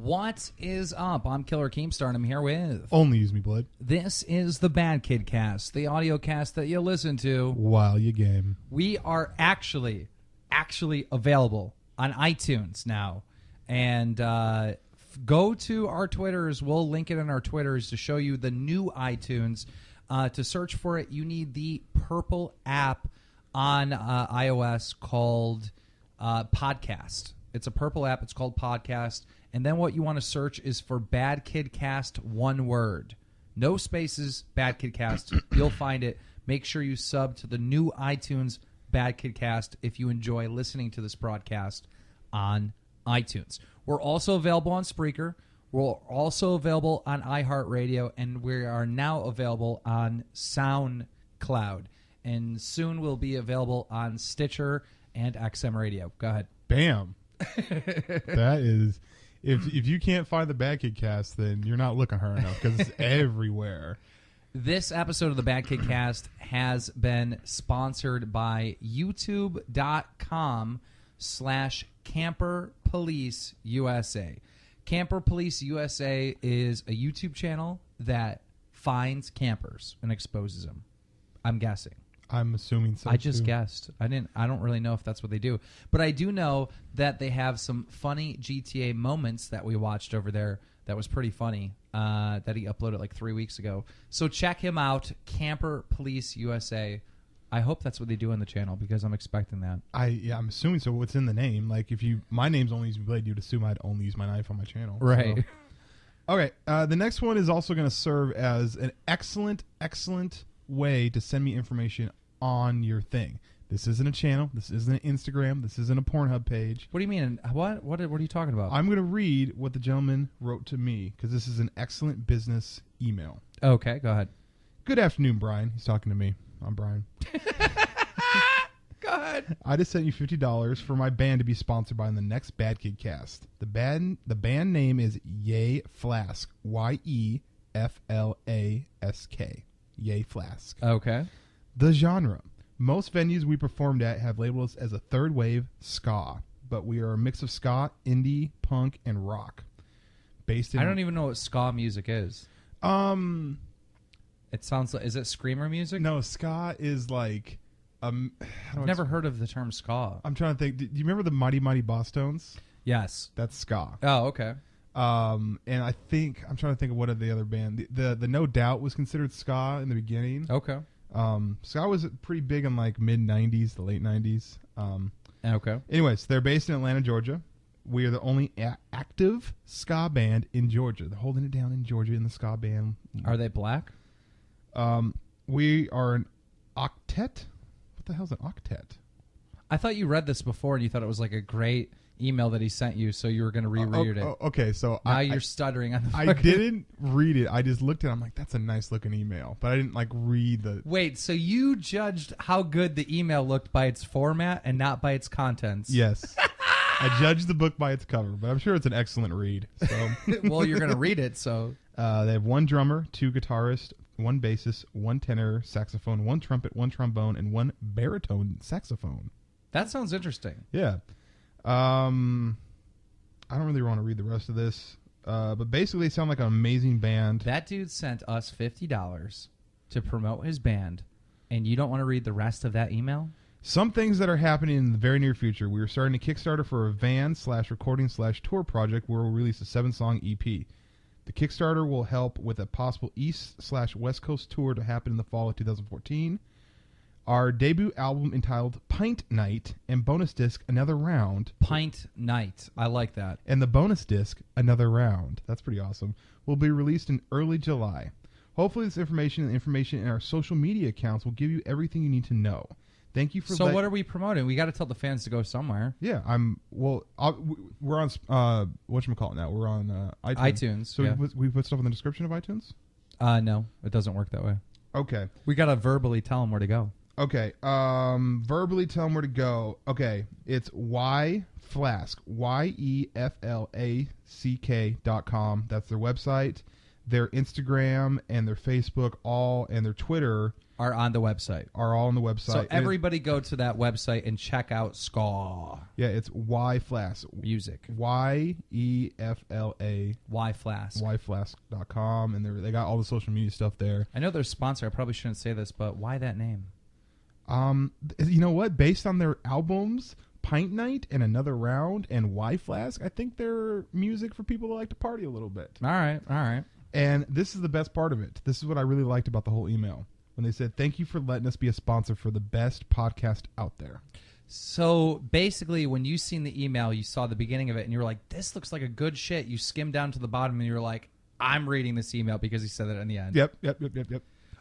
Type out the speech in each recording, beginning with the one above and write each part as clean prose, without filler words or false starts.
What is up? I'm Killer Keemstar, and I'm here with... Only Use Me Blood. This is the BadKidCast, the audio cast that you listen to while you game. We are actually available on iTunes now. And go to our Twitters. We'll link it in our Twitters to show you the new iTunes. To search for it, you need the purple app on iOS called Podcast. It's a purple app. It's called Podcast. And then what you want to search is for BadKidCast, one word. No spaces, BadKidCast. You'll find it. Make sure you sub to the new iTunes BadKidCast if you enjoy listening to this broadcast on iTunes. We're also available on Spreaker. We're also available on iHeartRadio. And we are now available on SoundCloud. And soon we'll be available on Stitcher and XM Radio. Go ahead. Bam. That is... If you can't find the BadKidCast, then you're not looking hard enough because it's everywhere. This episode of the BadKidCast has been sponsored by youtube.com/CamperPoliceUSA. Camper Police USA is a YouTube channel that finds campers and exposes them. I'm guessing. I'm assuming so. I just guessed. I don't really know if that's what they do, but I do know that they have some funny GTA moments that we watched over there. That was pretty funny. That he uploaded like 3 weeks ago. So check him out, Camper Police USA. I hope that's what they do on the channel because I'm expecting that. I'm assuming so. What's in the name? Like my name's Only Use Me Blade, you'd assume I'd only use my knife on my channel. Right. So. Okay. The next one is also going to serve as an excellent way to send me information on your thing. This isn't a channel. This isn't an Instagram. This isn't a Pornhub page. What do you mean? What are you talking about? I'm going to read what the gentleman wrote to me because this is an excellent business email. Okay, go ahead. Good afternoon, Brian. He's talking to me. I'm Brian. Go ahead. I just sent you $50 for my band to be sponsored by in the next BadKidCast. The band name is Yay Flask. YEFLASK. Yay Flask. Okay. The genre. Most venues we performed at have labeled us as a third wave ska, but we are a mix of ska, indie, punk, and rock. Based in I don't even know what ska music is. It sounds like, is it screamer music? No, ska is like I've never heard of the term ska. I'm trying to think. Do you remember the Mighty Mighty Boss Tones? Yes. That's ska. Oh, okay. And I think I'm trying to think of what of the other band. The No Doubt was considered ska in the beginning. Okay. Ska was pretty big in like mid 90s, the late 90s. Okay. Anyways, they're based in Atlanta, Georgia. We are the only active ska band in Georgia. They're holding it down in Georgia in the ska band. Are they black? We are an octet. What the hell's an octet? I thought you read this before and you thought it was like a great email that he sent you, so you were going to reread it. Okay, so now you're stuttering on the I didn't read it. I just looked at it. I'm like, that's a nice looking email. But I didn't like read the... Wait, so you judged how good the email looked by its format and not by its contents? Yes. I judged the book by its cover, but I'm sure it's an excellent read. So, well, you're going to read it, so... They have one drummer, two guitarists, one bassist, one tenor saxophone, one trumpet, one trombone, and one baritone saxophone. That sounds interesting. Yeah. I don't really want to read the rest of this, but basically they sound like an amazing band. That dude sent us $50 to promote his band, and you don't want to read the rest of that email? Some things that are happening in the very near future. We are starting a Kickstarter for a van/recording/tour project where we'll release a 7-song EP. The Kickstarter will help with a possible East/West Coast tour to happen in the fall of 2014. Our debut album entitled Pint Night and bonus disc Another Round. Pint Night. I like that. And the bonus disc Another Round. That's pretty awesome. Will be released in early July. Hopefully this information and information in our social media accounts will give you everything you need to know. Thank you for... So what are we promoting? We got to tell the fans to go somewhere. Yeah, we're on whatchamacallit now. We're on iTunes. So yeah. we put stuff in the description of iTunes? No, it doesn't work that way. Okay. We got to verbally tell them where to go. Okay, verbally tell them where to go. Okay, it's YFlask, YEFLASK.com. That's their website. Their Instagram and their Facebook and their Twitter are on the website. Are all on the website. So everybody go to that website and check out Ska. Yeah, it's YFlask. Music. YEFLA. YFlask. YFlask.com, and they got all the social media stuff there. I know they're a sponsor. I probably shouldn't say this, but why that name? You know what? Based on their albums, Pint Night and Another Round and YFlask, I think they're music for people that like to party a little bit. All right. And this is the best part of it. This is what I really liked about the whole email. When they said, thank you for letting us be a sponsor for the best podcast out there. So basically, when you seen the email, you saw the beginning of it, and you were like, this looks like a good shit. You skimmed down to the bottom, and you were like, I'm reading this email because he said that in the end. Yep.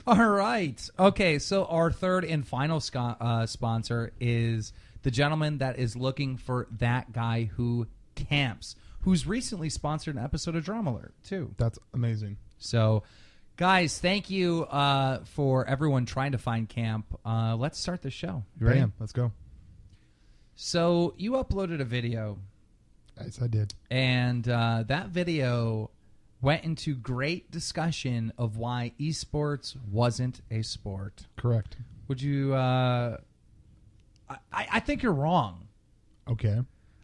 All right. Okay, so our third and final sponsor is the gentleman that is looking for that guy who camps, who's recently sponsored an episode of Drama Alert, too. That's amazing. So, guys, thank you for everyone trying to find camp. Let's start the show. You ready? Bam, let's go. So, you uploaded a video. Yes, I did. And that video went into great discussion of why esports wasn't a sport. Correct. Would you... I think you're wrong. Okay.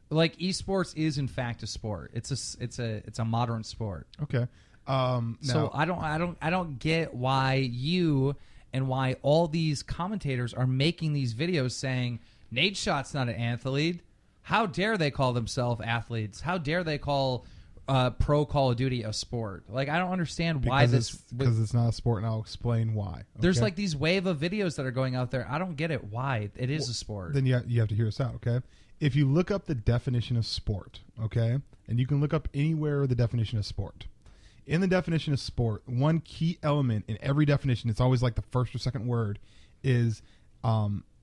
Like, esports is in fact a sport. It's a modern sport. Okay. So I don't get why you and why all these commentators are making these videos saying Nate Shot's not an athlete. How dare they call themselves athletes? How dare they call pro Call of Duty a sport? Like, I don't understand why because it's not a sport, and I'll explain why. Okay? There's like these wave of videos that are going out there. I don't get it why it is a sport. Then you have to hear us out, okay? If you look up the definition of sport, okay, and you can look up anywhere the definition of sport. In the definition of sport, one key element in every definition, it's always like the first or second word, is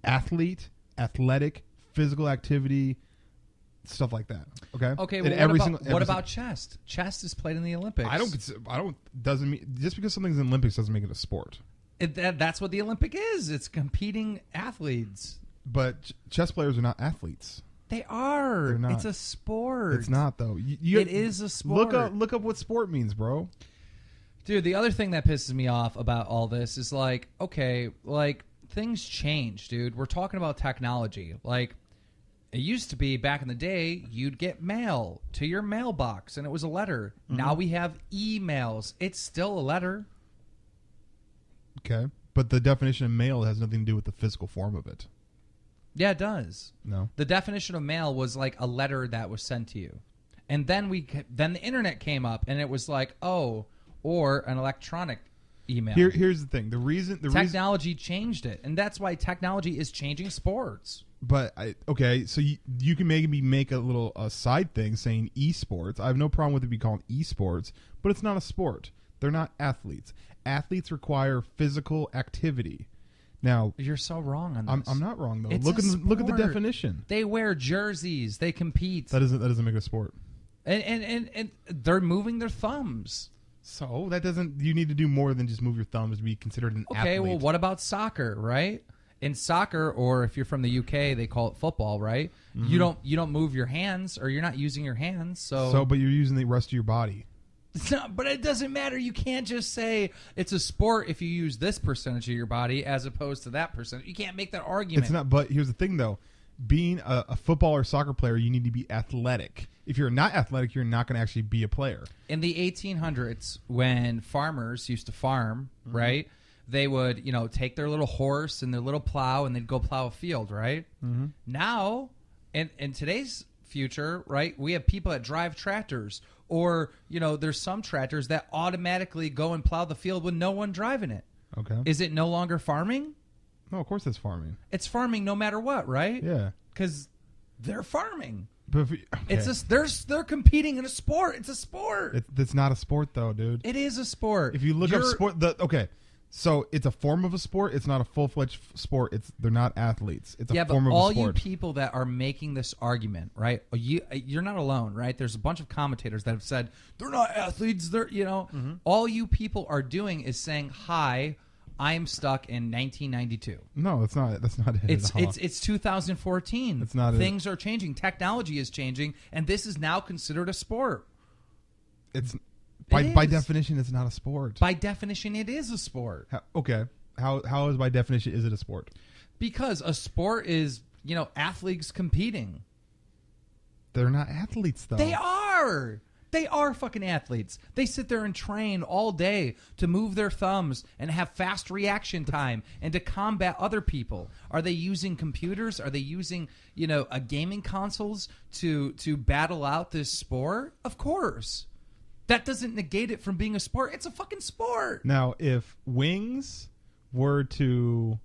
athlete, athletic, physical activity, stuff like that. Okay. Okay. And Well, what about chess? Chess is played in the Olympics. Doesn't mean just because something's in the Olympics doesn't make it a sport. That's what the Olympic is. It's competing athletes. But chess players are not athletes. They are. They're not. It's a sport. It's not though. It is a sport. Look up what sport means, bro. Dude, the other thing that pisses me off about all this is like, okay, like things change, dude. We're talking about technology. Like, it used to be back in the day, you'd get mail to your mailbox, and it was a letter. Mm-hmm. Now we have emails. It's still a letter. Okay. But the definition of mail has nothing to do with the physical form of it. Yeah, it does. No. The definition of mail was like a letter that was sent to you. And then the internet came up, and it was like, oh, or an electronic email. Here's the thing. Technology changed it, and that's why technology is changing sports. But so you can maybe make a little side thing saying esports. I have no problem with it being called esports, but it's not a sport. They're not athletes. Athletes require physical activity. Now you're so wrong on this. I'm not wrong though. It's look at the definition. They wear jerseys. They compete. That doesn't make it a sport. And they're moving their thumbs. So that doesn't. You need to do more than just move your thumbs to be considered an athlete. Okay, well, what about soccer, right? In soccer, or if you're from the UK, they call it football, right? Mm-hmm. You don't move your hands, or you're not using your hands. So but you're using the rest of your body. It's not, but it doesn't matter. You can't just say it's a sport if you use this percentage of your body as opposed to that percentage. You can't make that argument. It's not. But here's the thing, though. Being a football or soccer player, you need to be athletic. If you're not athletic, you're not going to actually be a player. In the 1800s, when farmers used to farm, right? They would, take their little horse and their little plow, and they'd go plow a field, right? Mm-hmm. Now, in today's future, right, we have people that drive tractors, or, there's some tractors that automatically go and plow the field with no one driving it. Okay. Is it no longer farming? No, of course it's farming. It's farming no matter what, right? Yeah. Because they're farming. But they're competing in a sport. It's a sport. It's not a sport, though, dude. It is a sport. If you look up sport, so it's a form of a sport. It's not a full-fledged sport. They're not athletes. It's a form of a sport. All you people that are making this argument, right? You're not alone, right? There's a bunch of commentators that have said they're not athletes. They're all you people are doing is saying, "Hi, I'm stuck in 1992." No, that's not it. It's 2014. It's not. Things are changing. Technology is changing, and this is now considered a sport. By definition, it's not a sport. By definition, it is a sport. Okay. How is by definition is it a sport? Because a sport is, athletes competing. They're not athletes, though. They are. They are fucking athletes. They sit there and train all day to move their thumbs and have fast reaction time and to combat other people. Are they using computers? Are they using, a gaming consoles to battle out this sport? Of course. That doesn't negate it from being a sport. It's a fucking sport. Now, if Wings were to,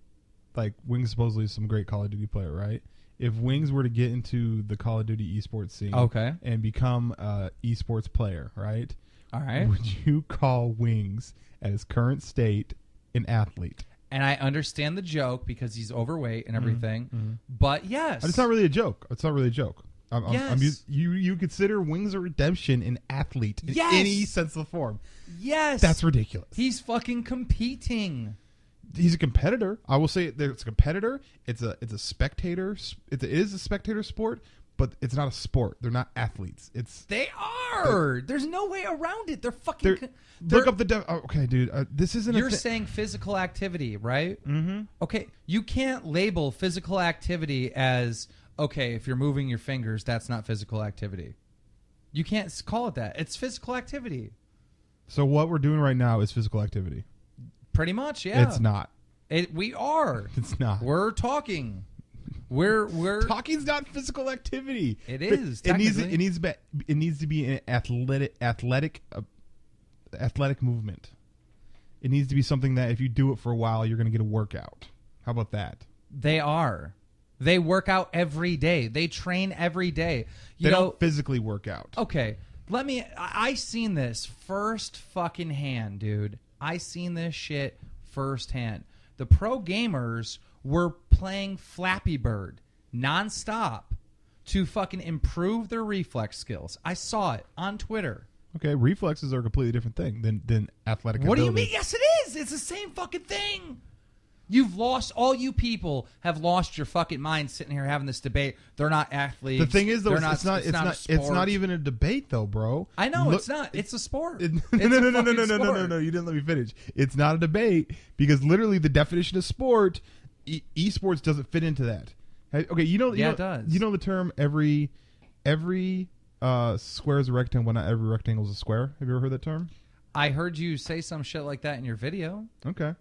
Wings supposedly is some great Call of Duty player, right? If Wings were to get into the Call of Duty esports scene, okay, and become a esports player, right? All right. Would you call Wings at his current state an athlete? And I understand the joke because he's overweight and everything, but yes, it's not really a joke. It's not really a joke. Yes. You consider Wings of Redemption an athlete in any sense of the form? Yes, that's ridiculous. He's fucking competing. He's a competitor. I will say that it's a competitor. It's a spectator. It is a spectator sport, but it's not a sport. They're not athletes. They are. There's no way around it. They're fucking. Look up the. Okay, dude. This isn't. You're saying physical activity, right? Mm-hmm. Okay, you can't label physical activity as okay. If you're moving your fingers, that's not physical activity. You can't call it that. It's physical activity. So what we're doing right now is physical activity. Pretty much, yeah. It's not. We are. It's not. We're talking. We're talking's not physical activity. It is. It needs to be an athletic movement. It needs to be something that if you do it for a while, you're going to get a workout. How about that? They are. They work out every day. They train every day. They don't physically work out. Okay. I seen this first fucking hand, dude. I seen this shit firsthand. The pro gamers were playing Flappy Bird nonstop to fucking improve their reflex skills. I saw it on Twitter. Okay, reflexes are a completely different thing than athletic What ability. do you mean? Yes, it is. It's the same fucking thing. All you people have lost your fucking mind sitting here having this debate. They're not athletes. The thing is, though, it's not even a debate, though, bro. I know it's not. It's a sport. No. You didn't let me finish. It's not a debate because literally the definition of sport, esports doesn't fit into that. Okay, it does. You know the term every square is a rectangle, but not every rectangle is a square. Have you ever heard that term? I heard you say some shit like that in your video. Okay.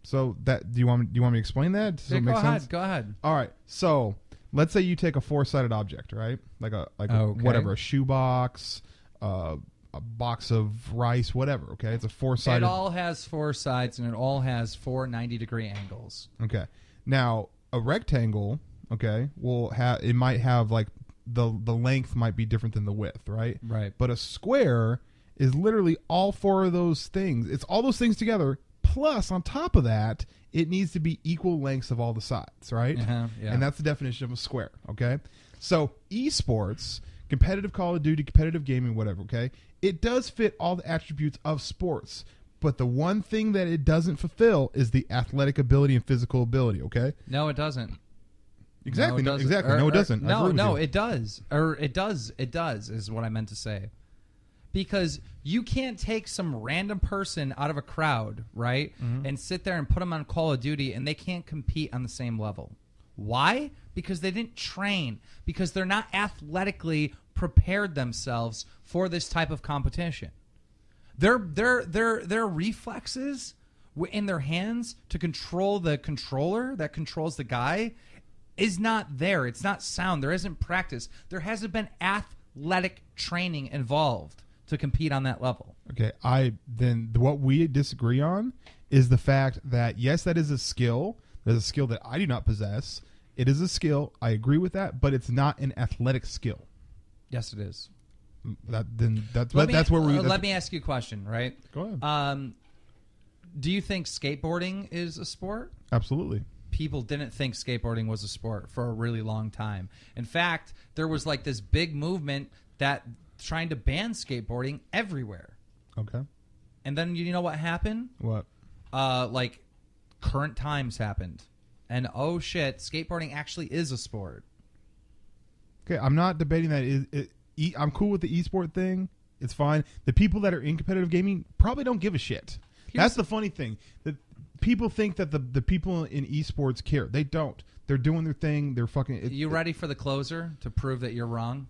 So do you want me to explain that? Does it make sense? Go ahead. All right. So let's say you take a four-sided object, right? Like a shoebox, a box of rice, whatever. Okay, it's a four-sided. It all has four sides and it all has 4 90-degree angles. Okay. Now a rectangle, okay, it might have like the length might be different than the width, right? Right. But a square is literally all 4 of those things. It's all those things together. Plus, on top of that, it needs to be equal lengths of all the sides, right? Yeah. And that's the definition of a square, okay? So, esports, competitive Call of Duty, competitive gaming, whatever, okay? It does fit all the attributes of sports, but the one thing that it doesn't fulfill is the athletic ability and physical ability, okay? No, it doesn't. Exactly. No, it doesn't. Exactly. No, it doesn't. It does. It does is what I meant to say. Because you can't take some random person out of a crowd, right, and sit there and put them on Call of Duty, and they can't compete on the same level. Why? Because they didn't train. Because they're not athletically prepared themselves for this type of competition. Their reflexes in their hands to control the controller that controls the guy is not there. It's not sound. There isn't practice. There hasn't been athletic training involved to compete on that level. Okay, what we disagree on is the fact that yes, that is a skill. There's a skill that I do not possess. It is a skill. I agree with that, but it's not an athletic skill. Yes, it is. That's where we. Let me ask you a question. Right? Go ahead. Do you think skateboarding is a sport? Absolutely. People didn't think skateboarding was a sport for a really long time. In fact, there was like this big movement that trying to ban skateboarding everywhere. Okay. And then you know what happened? What? Like current times happened. And oh shit, skateboarding actually is a sport. Okay, I'm not debating that. I'm cool with the esport thing. It's fine. The people that are in competitive gaming probably don't give a shit. That's the funny thing. That people think that the people in esports care. They don't. They're doing their thing. They're fucking. You ready for the closer to prove that you're wrong?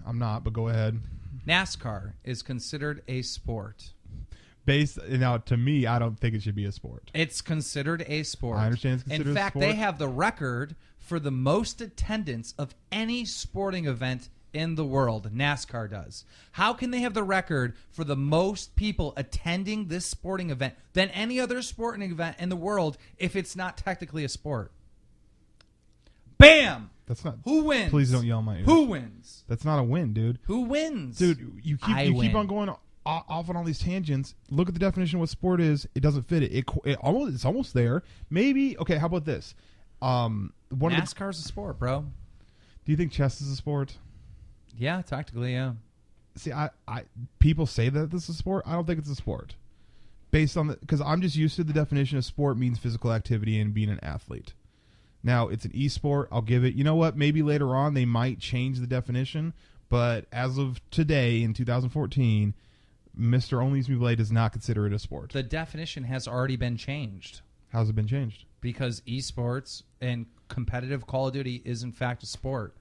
I'm not, but go ahead. NASCAR is considered a sport. Now, to me, I don't think it should be a sport. It's considered a sport. I understand it's considered a sport. In fact, they have the record for the most attendance of any sporting event in the world. NASCAR does. How can they have the record for the most people attending this sporting event than any other sporting event in the world if it's not technically a sport? Bam! That's not. Who wins? Please don't yell in my ear. Who wins? That's not a win, dude. Who wins? Dude, you keep on going off on all these tangents. Look at the definition of what sport is. It doesn't fit it. It's almost there. Maybe. Okay, how about this? NASCAR's a sport, bro. Do you think chess is a sport? Yeah, technically, yeah. See, I people say that this is a sport. I don't think it's a sport. Based on because I'm just used to the definition of sport means physical activity and being an athlete. Now, it's an esport. I'll give it. You know what? Maybe later on they might change the definition. But as of today, in 2014, Mr. Only Me Play does not consider it a sport. The definition has already been changed. How's it been changed? Because esports and competitive Call of Duty is, in fact, a sport.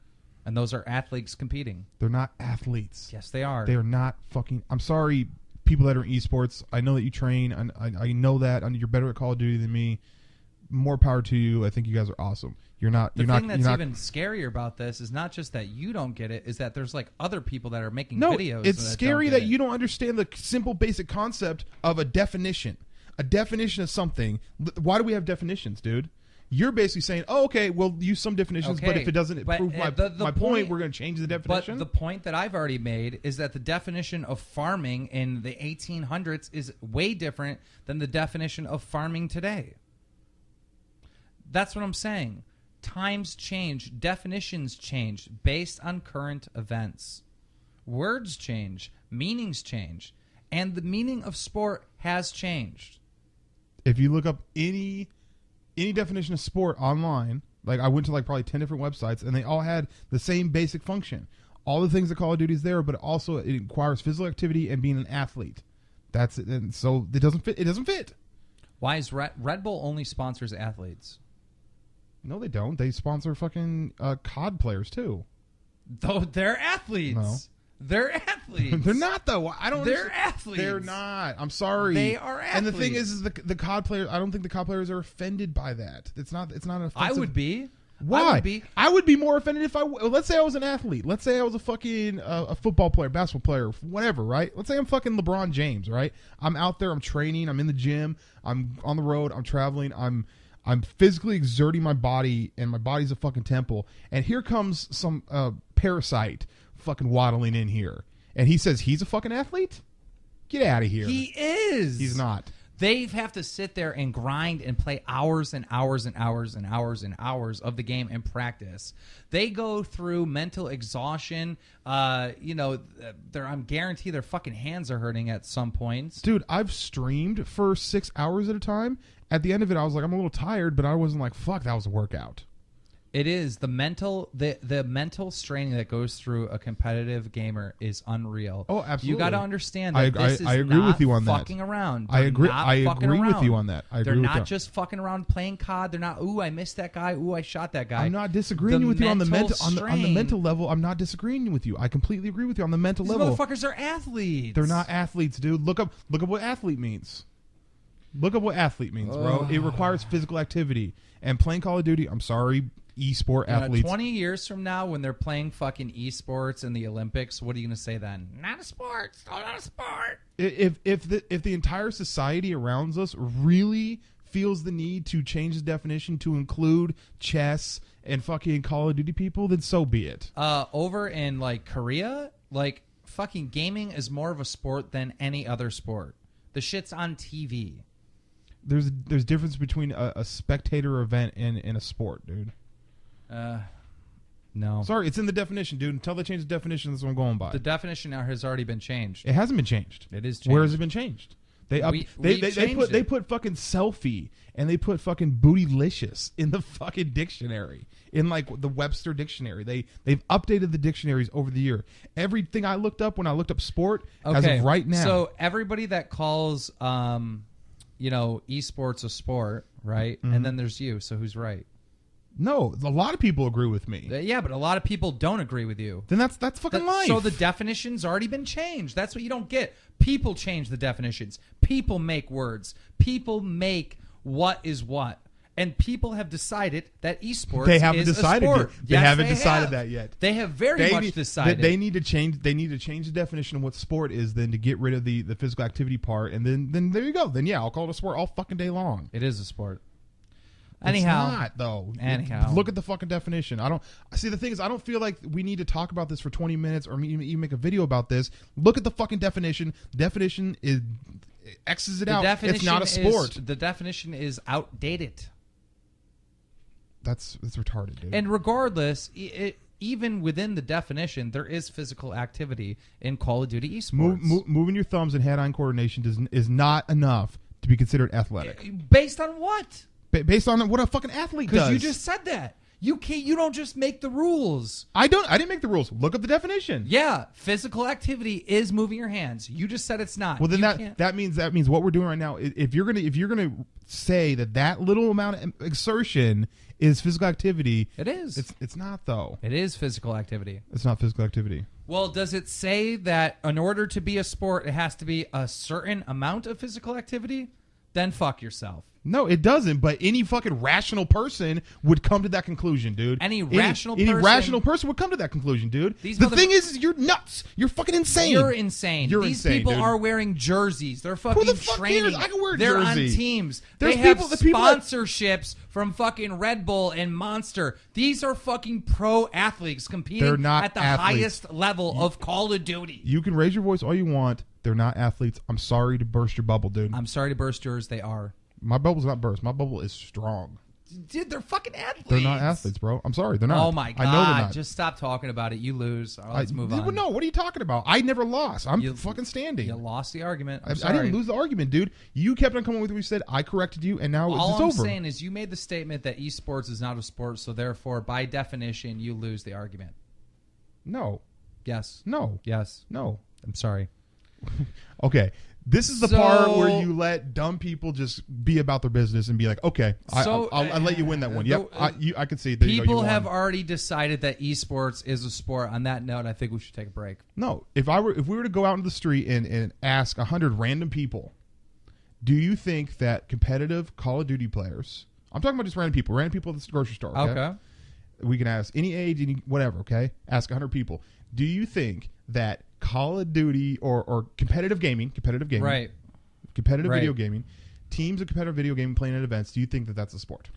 And those are athletes competing. They're not athletes. Yes, they are. They are not fucking... I'm sorry, people that are in esports. I know that you train. I know that. You're better at Call of Duty than me. More power to you. I think you guys are awesome. You're not. The thing that's even scarier about this is not just that you don't get it, is that there's like other people that are making videos. It's scary that you don't understand the simple, basic concept of a definition. A definition of something. Why do we have definitions, dude? You're basically saying, "Oh, okay, we'll use some definitions, but if it doesn't prove my point, we're going to change the definition." But the point that I've already made is that the definition of farming in the 1800s is way different than the definition of farming today. That's what I'm saying. Times change, definitions change based on current events. Words change, meanings change, and the meaning of sport has changed. If you look up any definition of sport online, like I went to like probably 10 different websites, and they all had the same basic function. All the things that Call of Duty is there, but also it requires physical activity and being an athlete. That's it. And so it doesn't fit. It doesn't fit. Why is Red Bull only sponsors athletes? No, they don't. They sponsor fucking COD players too. Though they're athletes. No. They're athletes. They're not though. I don't. They're athletes. They're not. I'm sorry. They are athletes. And the thing is the COD players. I don't think the COD players are offended by that. It's not. It's not offensive. I would be. Why? I would be more offended if let's say I was an athlete. Let's say I was a fucking a football player, basketball player, whatever, right? Let's say I'm fucking LeBron James, right? I'm out there, I'm training, I'm in the gym, I'm on the road, I'm traveling, I'm physically exerting my body, and my body's a fucking temple. And here comes some parasite fucking waddling in here, and he says he's a fucking athlete? Get out of here. He is. He's not. They have to sit there and grind and play hours and hours and hours and hours and hours of the game and practice. They go through mental exhaustion. I'm guaranteed their fucking hands are hurting at some points. Dude, I've streamed for 6 hours at a time. At the end of it, I was like, I'm a little tired, but I wasn't like, fuck, that was a workout. It is the mental straining that goes through a competitive gamer is unreal. Oh, absolutely. You got to understand that this is I agree not with you on fucking that. around. I agree with you on that. They're not just fucking around playing COD. They're not, ooh, I missed that guy. Ooh, I shot that guy. I'm not disagreeing with you on the mental level. I'm not disagreeing with you. I completely agree with you on the mental level. These motherfuckers are athletes. They're not athletes, dude. Look up what athlete means. Look up what athlete means, bro. It requires physical activity. And playing Call of Duty, I'm sorry, esport athletes. 20 years from now, when they're playing fucking esports in the Olympics, what are you going to say then? Not a sport. Still not a sport. If the entire society around us really feels the need to change the definition to include chess and fucking Call of Duty people, then so be it. Over in like Korea, like fucking gaming is more of a sport than any other sport. The shit's on TV. There's difference between a spectator event and a sport, dude. No. Sorry, it's in the definition, dude. Until they change the definition, that's what I'm going by. The definition now has already been changed. It hasn't been changed. It is changed. Where has it been changed? They put fucking selfie and they put fucking bootylicious in the fucking dictionary, in like the Webster dictionary. They've updated the dictionaries over the year. Everything I looked up when I looked up sport as of right now. So everybody that calls esports a sport, right? Mm-hmm. And then there's you. So who's right? No, a lot of people agree with me. Yeah, but a lot of people don't agree with you. Then that's fucking life. So the definition's already been changed. That's what you don't get. People change the definitions. People make words. People make what is what. And people have decided that esports they haven't is decided a sport. Yet. They haven't decided that yet. They have very much decided. They need to change. They need to change the definition of what sport is, then to get rid of the physical activity part, and then there you go. Then yeah, I'll call it a sport all fucking day long. It is a sport. Anyhow, it's not though. Anyhow, look at the fucking definition. I don't see. The thing is, I don't feel like we need to talk about this for 20 minutes or even make a video about this. Look at the fucking definition. Definition is X's it out. It's not a sport. The definition is outdated. That's retarded, dude. And regardless, even within the definition, there is physical activity in Call of Duty esports. Moving your thumbs and hand-eye coordination is not enough to be considered athletic. Based on what? Based on what a fucking athlete does. Because you just said that. You can't. You don't just make the rules. I didn't make the rules. Look up the definition. Yeah, physical activity is moving your hands. You just said it's not. Well, then that means what we're doing right now. If you're gonna say that little amount of exertion is physical activity, it is. It's not though. It is physical activity. It's not physical activity. Well, does it say that in order to be a sport, it has to be a certain amount of physical activity? Then fuck yourself. No, it doesn't. But any fucking rational person would come to that conclusion, dude. Any rational person would come to that conclusion, dude. The thing is, you're nuts. You're fucking insane. You're insane. These people dude. are wearing jerseys. They're fucking Who the fuck training. cares? I can wear a They're jersey. on teams. There's they have the people that- sponsorships from fucking Red Bull and Monster. These are fucking pro athletes competing They're not at the athletes. highest level of Call of Duty. You can raise your voice all you want. They're not athletes. I'm sorry to burst your bubble, dude. I'm sorry to burst yours. They are. My bubble's not burst. My bubble is strong. Dude, they're fucking athletes. They're not athletes, bro. I'm sorry. They're not. Oh, my God. I know they're not. Just stop talking about it. You lose. All right, let's move on. No, what are you talking about? I never lost. I'm fucking standing. You lost the argument. I didn't lose the argument, dude. You kept on coming with what you said. I corrected you, and now it's over. All I'm saying is you made the statement that esports is not a sport, so therefore, by definition, you lose the argument. No. Yes. No. Yes. No. I'm sorry. Okay. This is the part where you let dumb people just be about their business and be like, okay, I'll let you win that one. Yep, I can see. There People you have already decided that esports is a sport. On that note, I think we should take a break. No, if we were to go out into the street and ask 100 random people, do you think that competitive Call of Duty players, I'm talking about just random people at the grocery store. Okay. We can ask any age, any whatever. Okay, ask 100 people. Do you think that Call of Duty or competitive gaming, right? Competitive video gaming, teams of competitive video gaming playing at events. Do you think that that's a sport?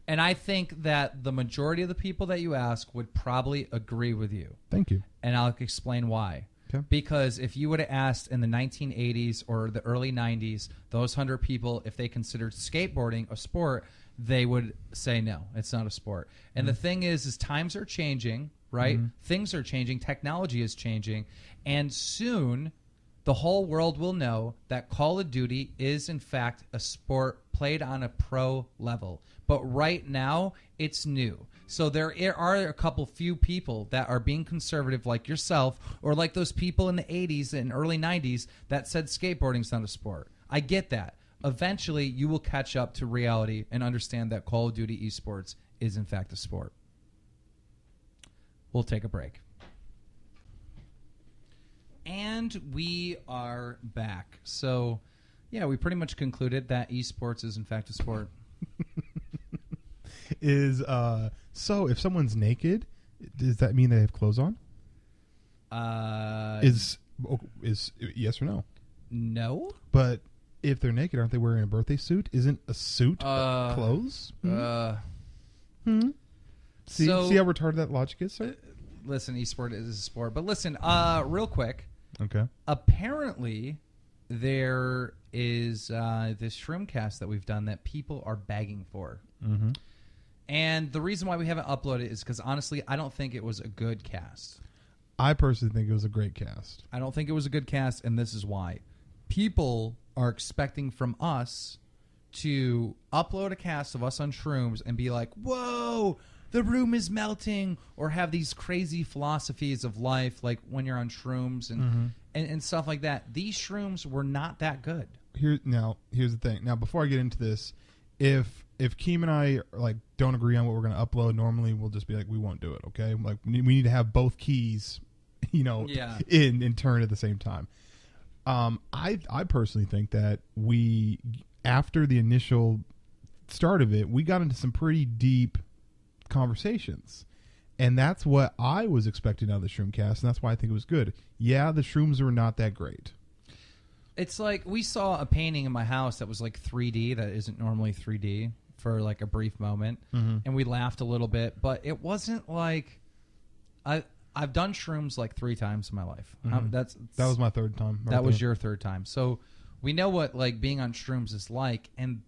And I think that the majority of the people that you ask would probably agree with you. Thank you. And I'll explain why. Okay. Because if you would have asked in the 1980s or the early 90s, those 100 people, if they considered skateboarding a sport, they would say no, it's not a sport. And the thing is times are changing. Right? Mm-hmm. Things are changing. Technology is changing. And soon, the whole world will know that Call of Duty is, in fact, a sport played on a pro level. But right now, it's new. So there are a few people that are being conservative like yourself or like those people in the 80s and early 90s that said skateboarding's not a sport. I get that. Eventually, you will catch up to reality and understand that Call of Duty esports is, in fact, a sport. We'll take a break. And we are back. So, yeah, we pretty much concluded that esports is in fact a sport. So if someone's naked, does that mean they have clothes on? Is yes or no? No. But if they're naked, aren't they wearing a birthday suit? Isn't a suit clothes? See how retarded that logic is, sir? Listen, esport is a sport. But listen, real quick. Okay. Apparently, there is this shroomcast that we've done that people are begging for. Mm-hmm. And the reason why we haven't uploaded it is because, honestly, I don't think it was a good cast. I personally think it was a great cast. I don't think it was a good cast, and this is why. People are expecting from us to upload a cast of us on shrooms and be like, whoa, the room is melting, or have these crazy philosophies of life, like when you're on shrooms and stuff like that. These shrooms were not that good. Here's the thing. Now, before I get into this, if Keem and I like don't agree on what we're going to upload, normally we'll just be like, we won't do it. Okay, like we need to have both keys, in turn at the same time. I personally think that we, after the initial start of it, we got into some pretty deep conversations, and that's what I was expecting out of the Shroomcast, and that's why I think it was good. Yeah, the shrooms were not that great. It's like we saw a painting in my house that was like 3D that isn't normally 3D for like a brief moment, and we laughed a little bit, but it wasn't like I've done shrooms like 3 times in my life. That was my 3rd time. That was your 3rd time. So we know what like being on shrooms is like, and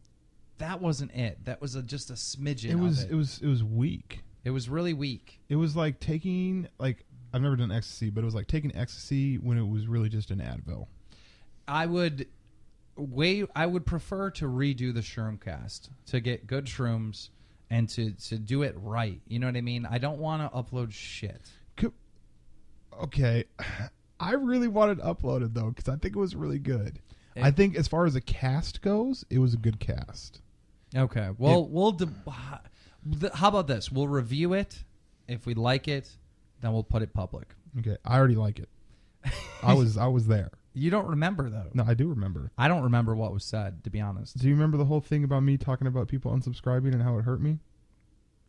that wasn't it. That was just a smidgen. It was weak. It was really weak. It was like taking I've never done ecstasy, but it was like taking ecstasy when it was really just an Advil. I would prefer to redo the Shroomcast to get good shrooms and to do it right. You know what I mean? I don't want to upload shit. Okay, I really wanted uploaded though because I think it was really good. I think as far as a cast goes, it was a good cast. Okay, well, how about this? We'll review it. If we like it, then we'll put it public. Okay, I already like it. I was there. You don't remember though. No, I do remember. I don't remember what was said, to be honest. Do you remember the whole thing about me talking about people unsubscribing and how it hurt me?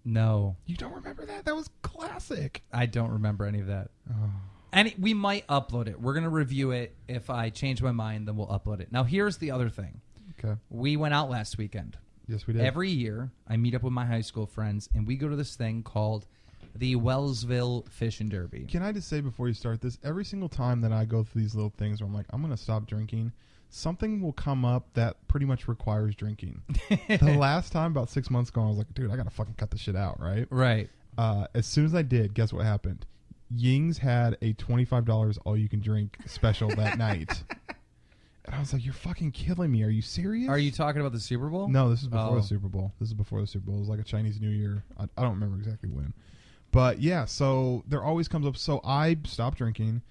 No. You don't remember that? That was classic. I don't remember any of that. Oh. And we might upload it. We're going to review it. If I change my mind, then we'll upload it. Now, here's the other thing. Okay. We went out last weekend. Yes, we did. Every year, I meet up with my high school friends, and we go to this thing called the Wellsville Fishing Derby. Can I just say before you start this, every single time that I go through these little things where I'm like, I'm going to stop drinking, something will come up that pretty much requires drinking. The last time, about 6 months ago, I was like, dude, I got to fucking cut this shit out, right? Right. As soon as I did, guess what happened? Ying's had a $25 all-you-can-drink special that night. And I was like, you're fucking killing me. Are you serious? Are you talking about the Super Bowl? No, this is before the Super Bowl. This is before the Super Bowl. It was like a Chinese New Year. I don't remember exactly when. But, yeah, so there always comes up. So I stopped drinking.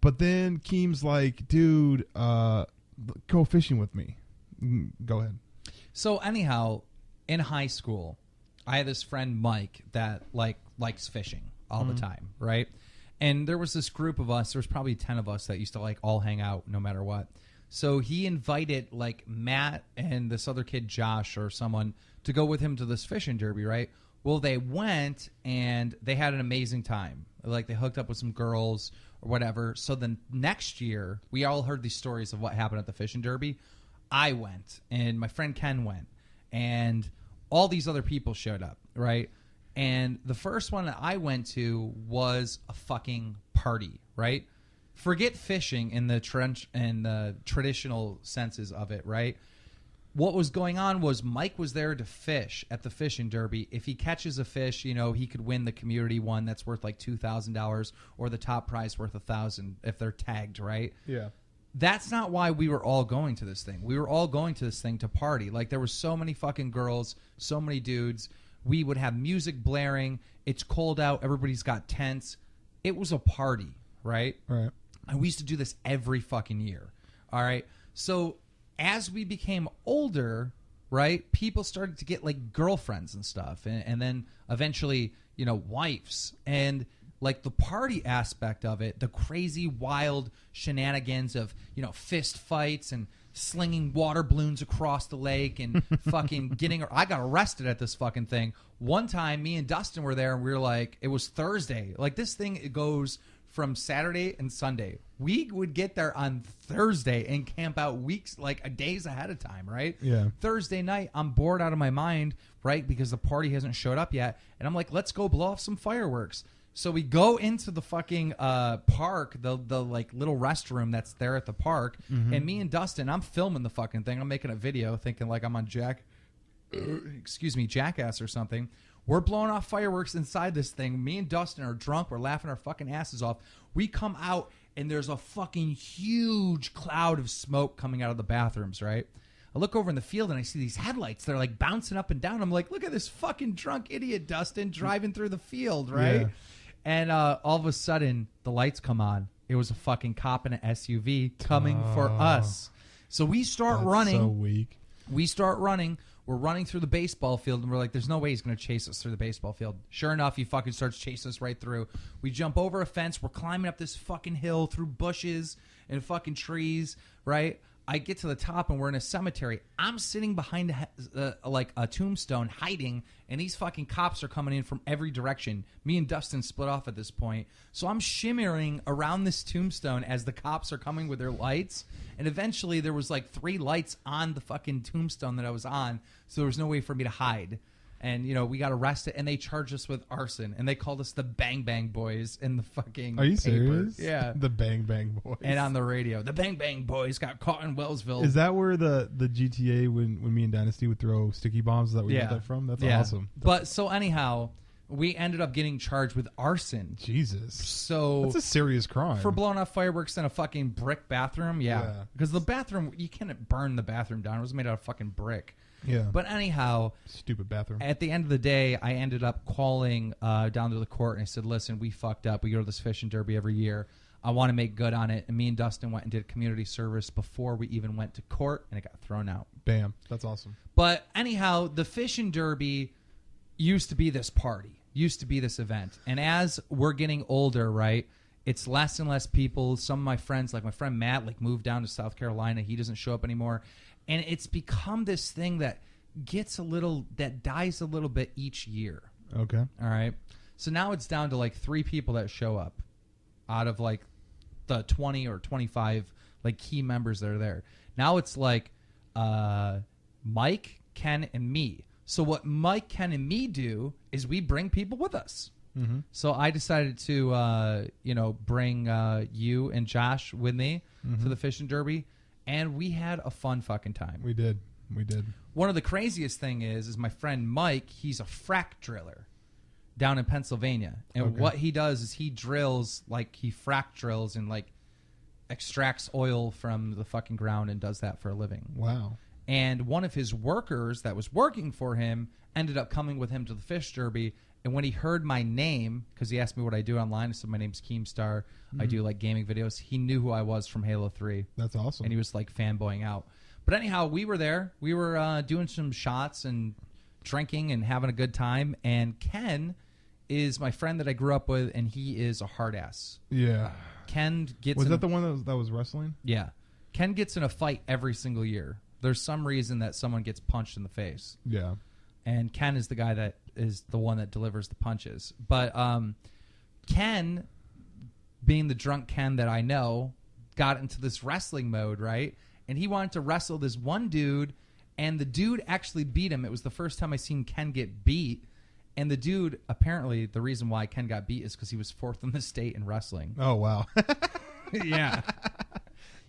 But then Keem's like, dude, go fishing with me. Go ahead. So, anyhow, in high school, I had this friend, Mike, that likes fishing all the time, right? And there was this group of us. There was probably 10 of us that used to all hang out no matter what. So he invited Matt and this other kid, Josh, or someone to go with him to this fishing derby, right? Well, they went and they had an amazing time. They hooked up with some girls or whatever. So then next year, we all heard these stories of what happened at the fishing derby. I went and my friend Ken went and all these other people showed up, right? And the first one that I went to was a fucking party, right? Forget fishing in the traditional senses of it, right? What was going on was Mike was there to fish at the fishing derby. If he catches a fish, he could win the community one that's worth $2,000 or the top prize worth $1,000 if they're tagged, right? Yeah. That's not why we were all going to this thing. We were all going to this thing to party. There were so many fucking girls, so many dudes. We would have music blaring. It's cold out. Everybody's got tents. It was a party, right? Right. And we used to do this every fucking year. All right. So as we became older, right, people started to get girlfriends and stuff. And then eventually, wives. And the party aspect of it, the crazy, wild shenanigans of, fist fights and slinging water balloons across the lake and fucking I got arrested at this fucking thing. One time, me and Dustin were there and we were it was Thursday. This thing, it goes from Saturday and Sunday. We would get there on Thursday and camp out weeks, days ahead of time, right? Yeah. Thursday night, I'm bored out of my mind, right? Because the party hasn't showed up yet. And I'm like, let's go blow off some fireworks. So we go into the fucking park, the little restroom that's there at the park, and me and Dustin, I'm filming the fucking thing. I'm making a video, thinking I'm on Jackass or something. We're blowing off fireworks inside this thing. Me and Dustin are drunk. We're laughing our fucking asses off. We come out and there's a fucking huge cloud of smoke coming out of the bathrooms, right? I look over in the field and I see these headlights. They're like bouncing up and down. I'm like, look at this fucking drunk idiot, Dustin, driving through the field, right? Yeah. And all of a sudden, the lights come on. It was a fucking cop in an SUV coming for us. So we start running. So weak. We start running. We're running through the baseball field, and we're like, there's no way he's going to chase us through the baseball field. Sure enough, he fucking starts chasing us right through. We jump over a fence. We're climbing up this fucking hill through bushes and fucking trees, right? I get to the top, and we're in a cemetery. I'm sitting behind like a tombstone hiding, and these fucking cops are coming in from every direction. Me and Dustin split off at this point. So I'm shimmering around this tombstone as the cops are coming with their lights. And eventually there was like 3 lights on the fucking tombstone that I was on. So there was no way for me to hide. And, you know, we got arrested, and they charged us with arson. And they called us the Bang Bang Boys in the fucking Are you paper. serious? Yeah. The Bang Bang Boys. And on the radio, the Bang Bang Boys got caught in Wellsville. Is that where the GTA, when me and Dynasty would throw sticky bombs, is that where you got that from? That's awesome. But so anyhow, we ended up getting charged with arson. Jesus. So that's a serious crime. For blowing off fireworks in a fucking brick bathroom? Yeah. Because the bathroom, you can't burn the bathroom down. It was made out of fucking brick. Yeah. But anyhow, stupid bathroom. At the end of the day, I ended up calling down to the court, and I said, listen, we fucked up. We go to this fishing derby every year. I want to make good on it. And me and Dustin went and did community service before we even went to court, and it got thrown out. Bam. That's awesome. But anyhow, the fishing derby used to be this party, used to be this event. And as we're getting older, right, it's less and less people. Some of my friends, like my friend Matt, like moved down to South Carolina. He doesn't show up anymore. And it's become this thing that dies a little bit each year. Okay. All right. So now it's down to like 3 people that show up out of like the 20 or 25 like key members that are there. Now it's like Mike, Ken, and me. So what Mike, Ken, and me do is we bring people with us. Mm-hmm. So I decided to, bring you and Josh with me to the fishing derby. And we had a fun fucking time. We did. One of the craziest thing is my friend Mike, he's a frack driller down in Pennsylvania. And what he does is he drills, like he frack drills and like extracts oil from the fucking ground and does that for a living. Wow. And one of his workers that was working for him ended up coming with him to the fish derby. And when he heard my name, because he asked me what I do online, I said my name's Keemstar. I do like gaming videos. He knew who I was from Halo 3. That's awesome. And he was like fanboying out. But anyhow, we were there. We were doing some shots and drinking and having a good time. And Ken is my friend that I grew up with, and he is a hard ass. Yeah. Ken gets. Was that the one that was wrestling? Yeah. Ken gets in a fight every single year. There's some reason that someone gets punched in the face. Yeah. And Ken is the guy that is the one that delivers the punches. But Ken, being the drunk Ken that I know, got into this wrestling mode, right? And he wanted to wrestle this one dude, and the dude actually beat him. It was the first time I seen Ken get beat. And the dude, apparently, the reason why Ken got beat is because he was 4th in the state in wrestling. Oh, wow. Yeah.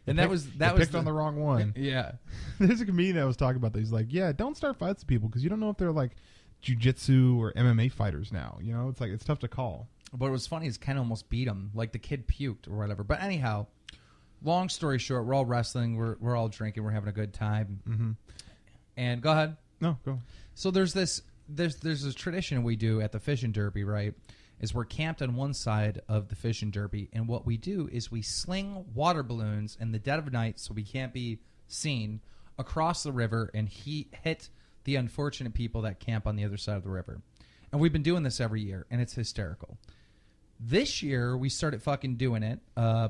And that was picked on the wrong one. Yeah. There's a comedian that was talking about that. He's like, yeah, don't start fights with people because you don't know if they're like jiu-jitsu or MMA fighters now. You know, it's like it's tough to call. But what was funny is Ken almost beat him. Like the kid puked or whatever. But anyhow, long story short, we're all wrestling. We're all drinking. We're having a good time. Mm-hmm. And go ahead. No, go. So there's this tradition we do at the fishing derby, right? Is we're camped on one side of the fishing derby, and what we do is we sling water balloons in the dead of night so we can't be seen across the river and hit the unfortunate people that camp on the other side of the river. And we've been doing this every year, and it's hysterical. This year, we started fucking doing it.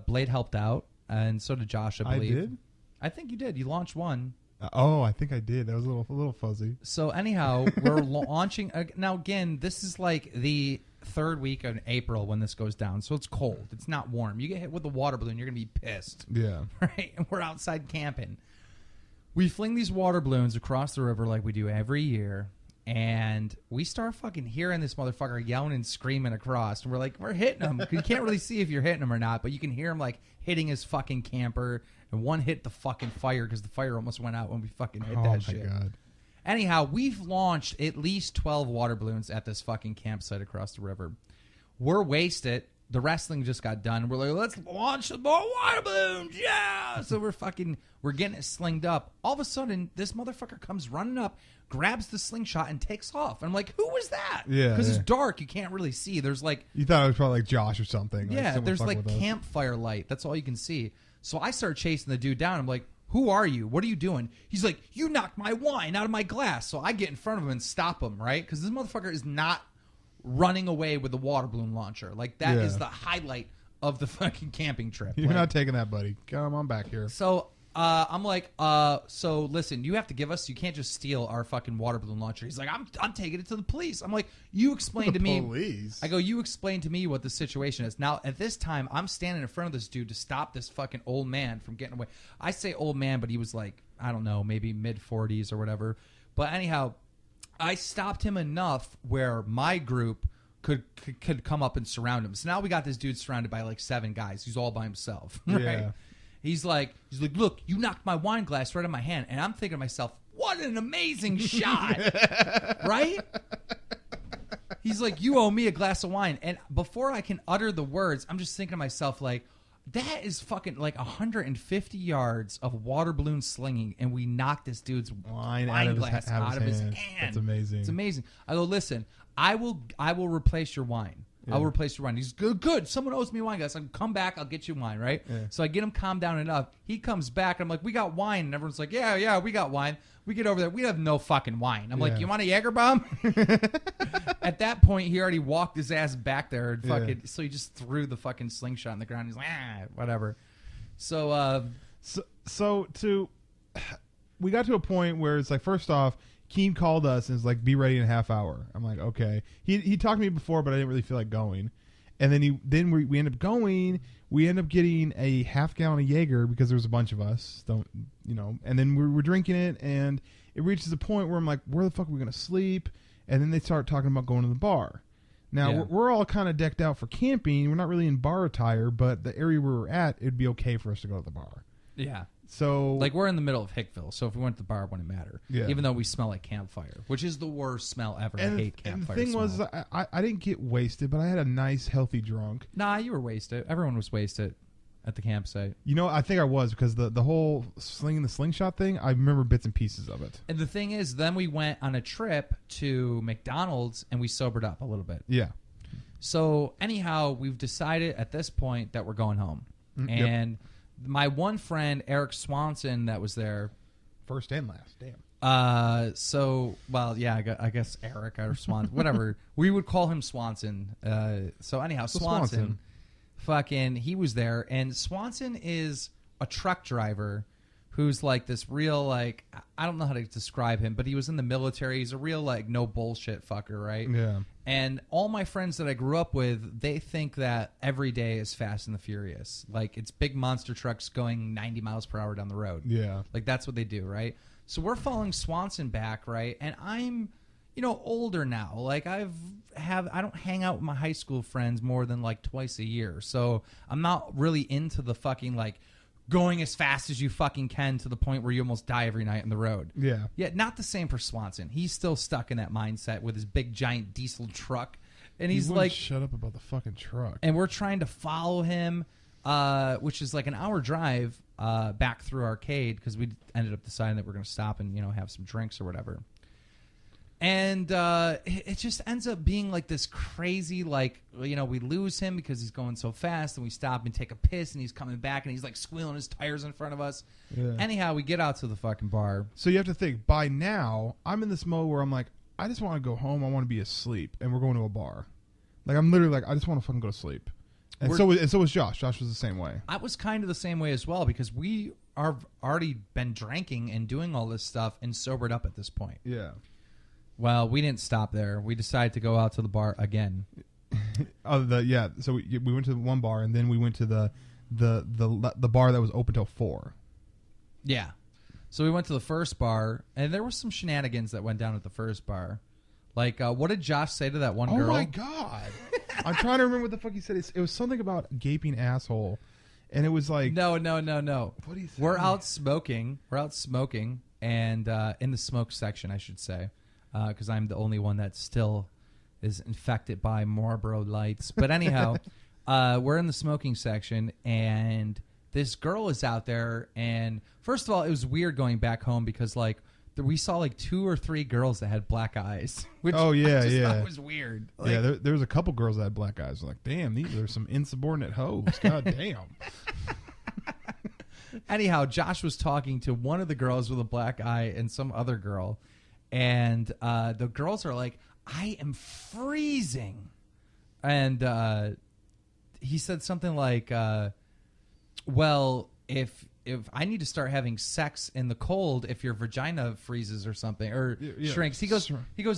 Blade helped out, and so did Josh, I believe. I did? I think you did. You launched one. I think I did. That was a little fuzzy. So anyhow, we're launching. Now, again, this is like the 3rd week of April when this goes down. So it's cold. It's not warm. You get hit with a water balloon, you're going to be pissed. Yeah. Right? And we're outside camping. We fling these water balloons across the river like we do every year. And we start fucking hearing this motherfucker yelling and screaming across. And we're hitting him. You can't really see if you're hitting him or not, but you can hear him like hitting his fucking camper. And one hit the fucking fire because the fire almost went out when we fucking hit that shit. Oh, my God. Anyhow, we've launched at least 12 water balloons at this fucking campsite across the river. We're wasted. The wrestling just got done. We're like, let's launch some more water balloons. Yeah. So we're getting it slinged up. All of a sudden, this motherfucker comes running up, grabs the slingshot, and takes off. And I'm like, who was that? Yeah. Because it's dark. You can't really see. There's like... You thought it was probably like Josh or something. Yeah, like there's like campfire light. That's all you can see. So I start chasing the dude down. I'm like, who are you? What are you doing? He's like, you knocked my wine out of my glass. So I get in front of him and stop him, right? Because this motherfucker is not running away with the water balloon launcher. Like, that is the highlight of the fucking camping trip. You're like, not taking that, buddy. Come on back here. So I'm like, so listen, you have to give us, you can't just steal our fucking water balloon launcher. He's like, I'm taking it to the police. I'm like, you explain to me. Police? I go, you explain to me what the situation is. Now, at this time, I'm standing in front of this dude to stop this fucking old man from getting away. I say old man, but he was like, I don't know, maybe mid-40s or whatever. But anyhow, I stopped him enough where my group could come up and surround him. So now we got this dude surrounded by like 7 guys. He's all by himself. Right? Yeah. He's like, look, you knocked my wine glass right out of my hand. And I'm thinking to myself, what an amazing shot. Right? He's like, you owe me a glass of wine. And before I can utter the words, I'm just thinking to myself, like, that is fucking like 150 yards of water balloon slinging, and we knocked this dude's wine glass out of his hand. That's amazing. It's amazing. I go, listen, I will replace your wine. Yeah. I'll replace your wine. He's good. Someone owes me a wine glass. I'll come back. I'll get you wine, right? Yeah. So I get him calmed down enough. He comes back. I'm like, we got wine. And everyone's like, yeah, we got wine. We get over there. We have no fucking wine. I'm like, you want a Jaeger bomb? At that point, he already walked his ass back there. And fucking, so he just threw the fucking slingshot on the ground. He's like, whatever. So, we got to a point where it's like, first off, Keem called us and was like, be ready in a half hour. I'm like, okay. He talked to me before, but I didn't really feel like going. And then we end up going. We end up getting a half gallon of Jaeger because there was a bunch of us. And then we were drinking it, and it reaches a point where I'm like, where the fuck are we going to sleep? And then they start talking about going to the bar. Now, we're all kind of decked out for camping. We're not really in bar attire, but the area where we're at, it'd be okay for us to go to the bar. Yeah. So, like, we're in the middle of Hickville, so if we went to the bar, it wouldn't matter. Yeah. Even though we smell like campfire, which is the worst smell ever. I hate campfire. And the thing was, I didn't get wasted, but I had a nice, healthy drunk. Nah, you were wasted. Everyone was wasted at the campsite. I think I was, because the whole slinging the slingshot thing, I remember bits and pieces of it. And the thing is, then we went on a trip to McDonald's, and we sobered up a little bit. Yeah. So, anyhow, we've decided at this point that we're going home. And my one friend, Eric Swanson, that was there. First and last, damn. I guess Eric or Swanson, whatever. We would call him Swanson. So anyhow, Swanson, fucking, he was there. And Swanson is a truck driver who's like this real, like, I don't know how to describe him, but he was in the military. He's a real, like, no bullshit fucker, right? Yeah. And all my friends that I grew up with, they think that every day is Fast and the Furious. Like, it's big monster trucks going 90 miles per hour down the road. Yeah. Like, that's what they do, right? So we're following Swanson back, right? And I'm, older now. Like, I don't hang out with my high school friends more than, like, twice a year. So I'm not really into the fucking, like, going as fast as you fucking can to the point where you almost die every night on the road. Yeah. Yeah, not the same for Swanson. He's still stuck in that mindset with his big giant diesel truck. And he's like, shut up about the fucking truck. And we're trying to follow him, which is like an hour drive back through Arcade, because we ended up deciding that we're going to stop and, have some drinks or whatever. And it just ends up being like this crazy, like, we lose him because he's going so fast, and we stop and take a piss, and he's coming back, and he's like squealing his tires in front of us. Yeah. Anyhow, we get out to the fucking bar. So you have to think, by now, I'm in this mode where I'm like, I just want to go home. I want to be asleep, and we're going to a bar. Like, I'm literally like, I just want to fucking go to sleep. And so was Josh. Josh was the same way. I was kind of the same way as well, because we are already been drinking and doing all this stuff and sobered up at this point. Yeah. Well, we didn't stop there. We decided to go out to the bar again. So we went to one bar, and then we went to the bar that was open till 4. Yeah. So we went to the first bar, and there was some shenanigans that went down at the first bar. Like, what did Josh say to that one girl? Oh my god! I'm trying to remember what the fuck he said. It was something about gaping asshole, and it was like no. What do you say? We're out smoking, and in the smoke section, I should say. Because I'm the only one that still is infected by Marlboro Lights. But anyhow, we're in the smoking section, and this girl is out there, and first of all, it was weird going back home because like we saw like 2 or 3 girls that had black eyes, which I just thought was weird. Like, yeah, there was a couple girls that had black eyes. Like, damn, these are some insubordinate hoes. God damn. Anyhow, Josh was talking to one of the girls with a black eye and some other girl, and the girls are like, I am freezing. And he said something like, well, if I need to start having sex in the cold if your vagina freezes or something or shrinks. He goes,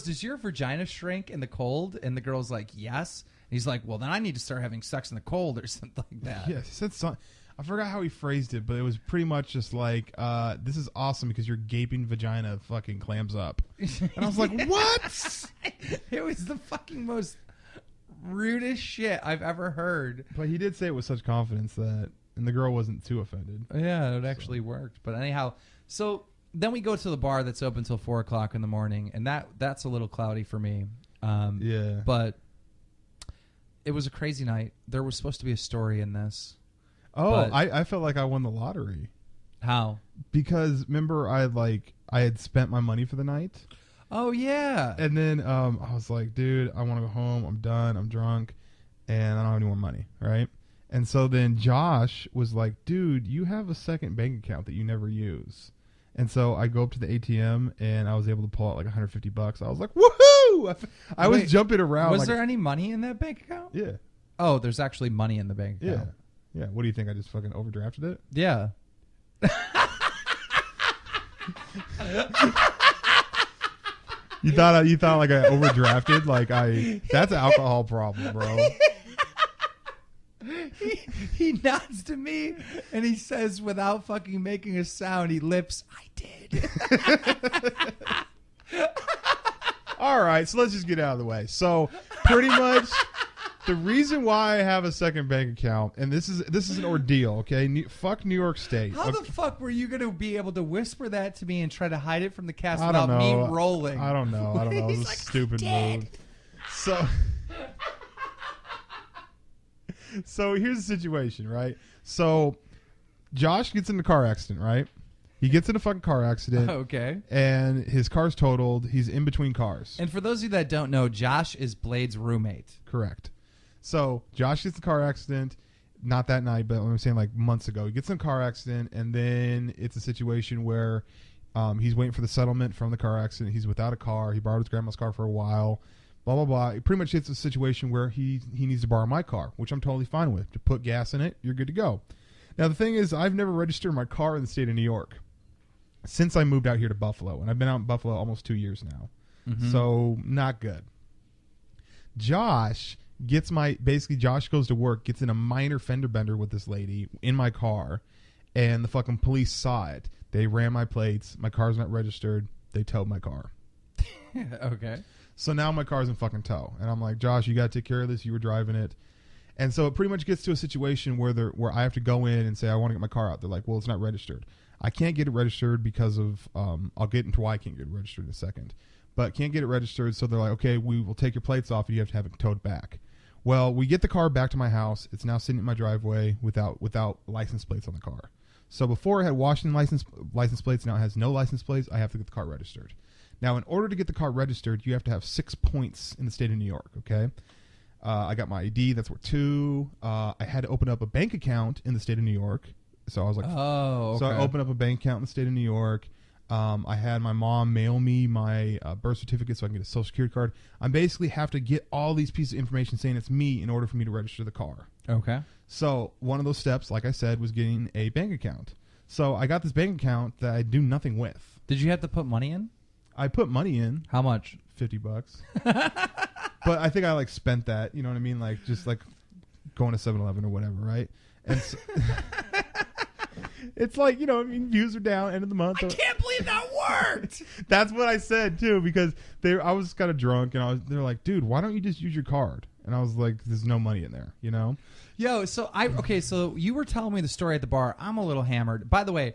does your vagina shrink in the cold? And the girl's like, yes. And he's like, well, then I need to start having sex in the cold or something like that. Yeah, he said something. I forgot how he phrased it, but it was pretty much just like, this is awesome because your gaping vagina fucking clams up. And I was like, what? It was the fucking most rudest shit I've ever heard. But he did say it with such confidence that, and the girl wasn't too offended. Yeah, it actually worked. But anyhow, so then we go to the bar that's open till 4 o'clock in the morning, and that's a little cloudy for me. Yeah. But it was a crazy night. There was supposed to be a story in this. Oh, I felt like I won the lottery. How? Because remember I had spent my money for the night. Oh yeah. And then I was like, dude, I want to go home. I'm done. I'm drunk, and I don't have any more money. Right. And so then Josh was like, dude, you have a second bank account that you never use. And so I go up to the ATM and I was able to pull out like $150. I was like, woohoo! I was jumping around. Was there any money in that bank account? Yeah. Oh, there's actually money in the bank account. Yeah. What do you think? I just fucking overdrafted it? Yeah. You thought like I overdrafted? That's an alcohol problem, bro. He nods to me and he says without fucking making a sound, he lips, I did. All right, so let's just get out of the way. So pretty much the reason why I have a second bank account, and this is an ordeal, okay? Fuck New York State. How the fuck were you going to be able to whisper that to me and try to hide it from the cast I without don't know. me rolling? I don't know. It was a stupid move. So here's the situation, right? So Josh gets in a car accident, right? He gets in a fucking car accident. Okay. And his car's totaled. He's in between cars. And for those of you that don't know, Josh is Blade's roommate. Correct. So Josh gets in a car accident, not that night, but I'm saying like months ago. He gets in a car accident, and then it's a situation where he's waiting for the settlement from the car accident. He's without a car. He borrowed his grandma's car for a while. Blah, blah, blah. It pretty much hits a situation where he needs to borrow my car, which I'm totally fine with. To put gas in it, you're good to go. Now, the thing is, I've never registered my car in the state of New York since I moved out here to Buffalo. And I've been out in Buffalo almost 2 years now. Mm-hmm. So, not good. Josh goes to work, gets in a minor fender bender with this lady in my car, and the fucking police saw it. They ran my plates. My car's not registered. They towed my car. Okay. So now my car's in fucking tow. And I'm like, Josh, you got to take care of this. You were driving it. And so it pretty much gets to a situation where I have to go in and say, I want to get my car out. They're like, well, it's not registered. I can't get it registered because of, I'll get into why I can't get it registered in a second. But can't get it registered. So they're like, okay, we will take your plates off and you have to have it towed back. Well, we get the car back to my house. It's now sitting in my driveway without license plates on the car. So before it had Washington license plates, now it has no license plates. I have to get the car registered. Now, in order to get the car registered, you have to have 6 points in the state of New York, okay? I got my ID. That's worth 2. I had to open up a bank account in the state of New York. So I was like, oh, okay. So I opened up a bank account in the state of New York. I had my mom mail me my birth certificate so I can get a social security card. I basically have to get all these pieces of information saying it's me in order for me to register the car. Okay. So one of those steps, like I said, was getting a bank account. So I got this bank account that I do nothing with. Did you have to put money in? I put money in. How much? $50. But I think I spent that, you know what I mean? Just going to 7-Eleven or whatever, right? And so, it's views are down, end of the month. I can't believe that worked. That's what I said too, because I was kind of drunk and they're like, dude, why don't you just use your card? And I was like, there's no money in there, you know? Yo, so you were telling me the story at the bar. I'm a little hammered. By the way,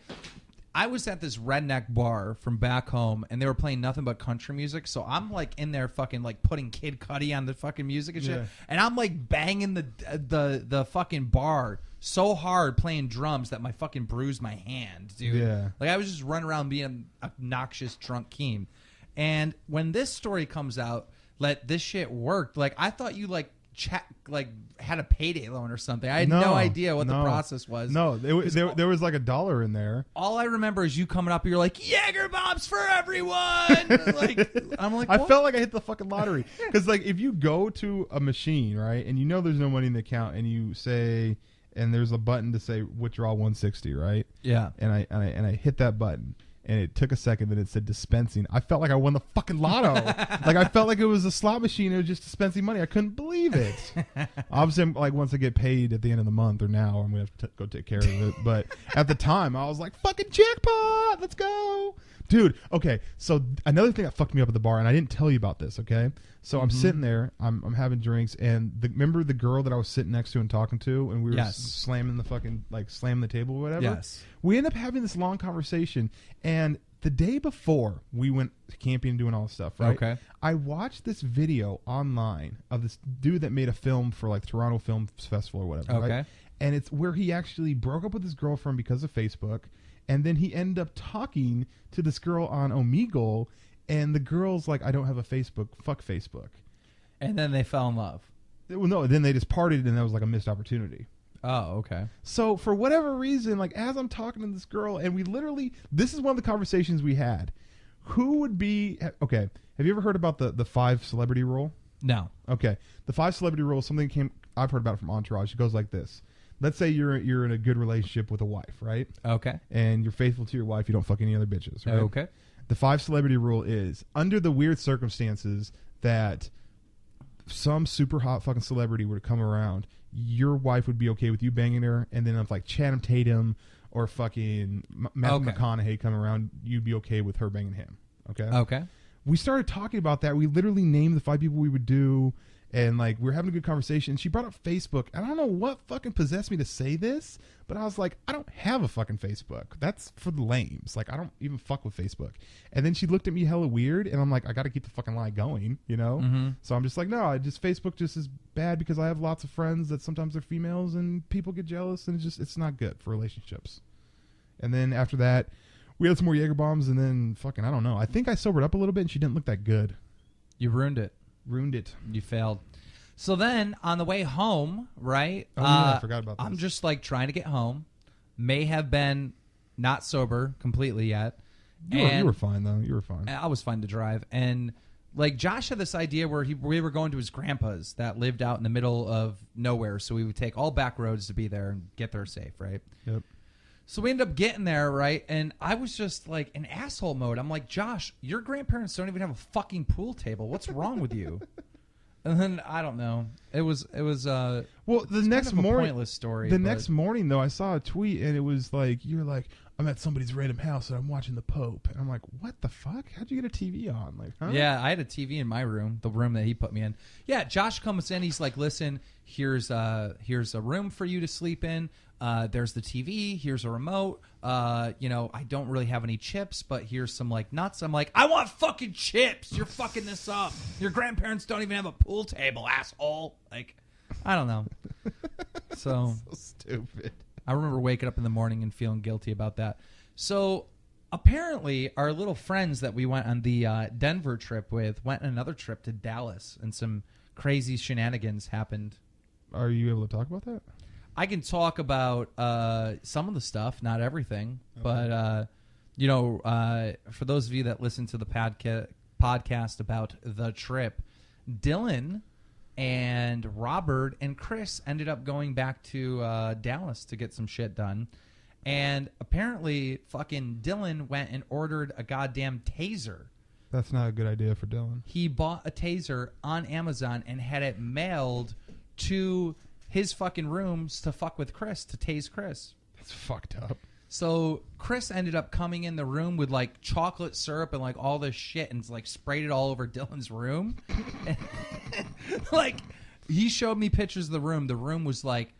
I was at this redneck bar from back home, and they were playing nothing but country music. So I'm like in there, fucking like putting Kid Cudi on the fucking music and shit, Yeah. and I'm like banging the fucking bar so hard playing drums that my fucking bruised my hand, dude. Yeah. Like I was just running around being an obnoxious drunk Keem. And when this story comes out, this shit worked. Like I thought you had a payday loan or something. I had no idea what the process was. No, there was like $1 in there. All I remember is you coming up and you're like, Jaeger bombs for everyone. Like I'm like, what? I felt like I hit the fucking lottery. Because like if you go to a machine, right, and you know there's no money in the account, and you say, and there's a button to say withdraw 160, right? Yeah. And I hit that button. And it took a second, then it said dispensing. I felt like I won the fucking lotto. Like I felt like it was a slot machine. It was just dispensing money. I couldn't believe it. Obviously, like once I get paid at the end of the month or now, I'm gonna have to go take care of it. But at the time, I was like, "Fucking jackpot! Let's go, dude." Okay, so another thing that fucked me up at the bar, and I didn't tell you about this. Okay, so I'm sitting there, I'm having drinks, and remember the girl that I was sitting next to and talking to, and we were slamming the fucking slamming the table or whatever. Yes. We end up having this long conversation, and the day before we went camping and doing all this stuff, right? Okay. I watched this video online of this dude that made a film for like Toronto Film Festival or whatever. Okay. Right? And it's where he actually broke up with his girlfriend because of Facebook, and then he ended up talking to this girl on Omegle, and the girl's like, "I don't have a Facebook. Fuck Facebook." And then they fell in love. Well, no, then they just partied, and that was like a missed opportunity. Oh, okay. So for whatever reason, like as I'm talking to this girl, and we literally, this is one of the conversations we had. Who would be okay? Have you ever heard about the 5 celebrity rule? No. Okay, the 5 celebrity rule. Something I've heard about it from Entourage. It goes like this. Let's say you're in a good relationship with a wife, right? Okay. And you're faithful to your wife. You don't fuck any other bitches, right? Okay. The 5 celebrity rule is under the weird circumstances that some super hot fucking celebrity were to come around, your wife would be okay with you banging her, and then if like Channing Tatum or fucking Matthew McConaughey come around, you'd be okay with her banging him. Okay. Okay. We started talking about that. We literally named the 5 people we would do, and like we were having a good conversation. She brought up Facebook, and I don't know what fucking possessed me to say this, but I was like, I don't have a fucking Facebook. That's for the lames. Like I don't even fuck with Facebook. And then she looked at me hella weird, and I'm like, I got to keep the fucking lie going, you know? Mm-hmm. So I'm just like, no, Facebook just is bad because I have lots of friends that sometimes they're females, and people get jealous, and it's not good for relationships. And then after that, we had some more Jaeger bombs, and then fucking, I don't know. I think I sobered up a little bit, and she didn't look that good. You ruined it. Ruined it. You failed. So then on the way home, right? Oh, yeah, I forgot about this. I'm just like trying to get home. May have been not sober completely yet. You were fine, though. You were fine. I was fine to drive. And like Josh had this idea where we were going to his grandpa's that lived out in the middle of nowhere. So we would take all back roads to be there and get there safe, right? Yep. So we ended up getting there, right? And I was just like in asshole mode. I'm like, Josh, your grandparents don't even have a fucking pool table. What's wrong with you? And then I don't know. It was well, the next morning, pointless story. Next morning though, I saw a tweet, and it was like, you're like, I'm at somebody's random house and I'm watching the Pope, and I'm like, what the fuck? How'd you get a TV on? Like, huh? Yeah, I had a TV in my room, the room that he put me in. Yeah, Josh comes in. He's like, listen, here's a room for you to sleep in. There's the TV. Here's a remote. I don't really have any chips, but here's some like nuts. I'm like, I want fucking chips. You're fucking this up. Your grandparents don't even have a pool table, asshole. Like, I don't know. So stupid. I remember waking up in the morning and feeling guilty about that. So apparently our little friends that we went on the Denver trip with went on another trip to Dallas, and some crazy shenanigans happened. Are you able to talk about that? I can talk about some of the stuff, not everything. Okay. But, for those of you that listen to the podcast about the trip, Dylan and Robert and Chris ended up going back to Dallas to get some shit done. And apparently fucking Dylan went and ordered a goddamn taser. That's not a good idea for Dylan. He bought a taser on Amazon and had it mailed to his fucking rooms to fuck with Chris, to tase Chris. That's fucked up. So Chris ended up coming in the room with like chocolate syrup and like all this shit, and like sprayed it all over Dylan's room. Like, he showed me pictures of the room. The room was like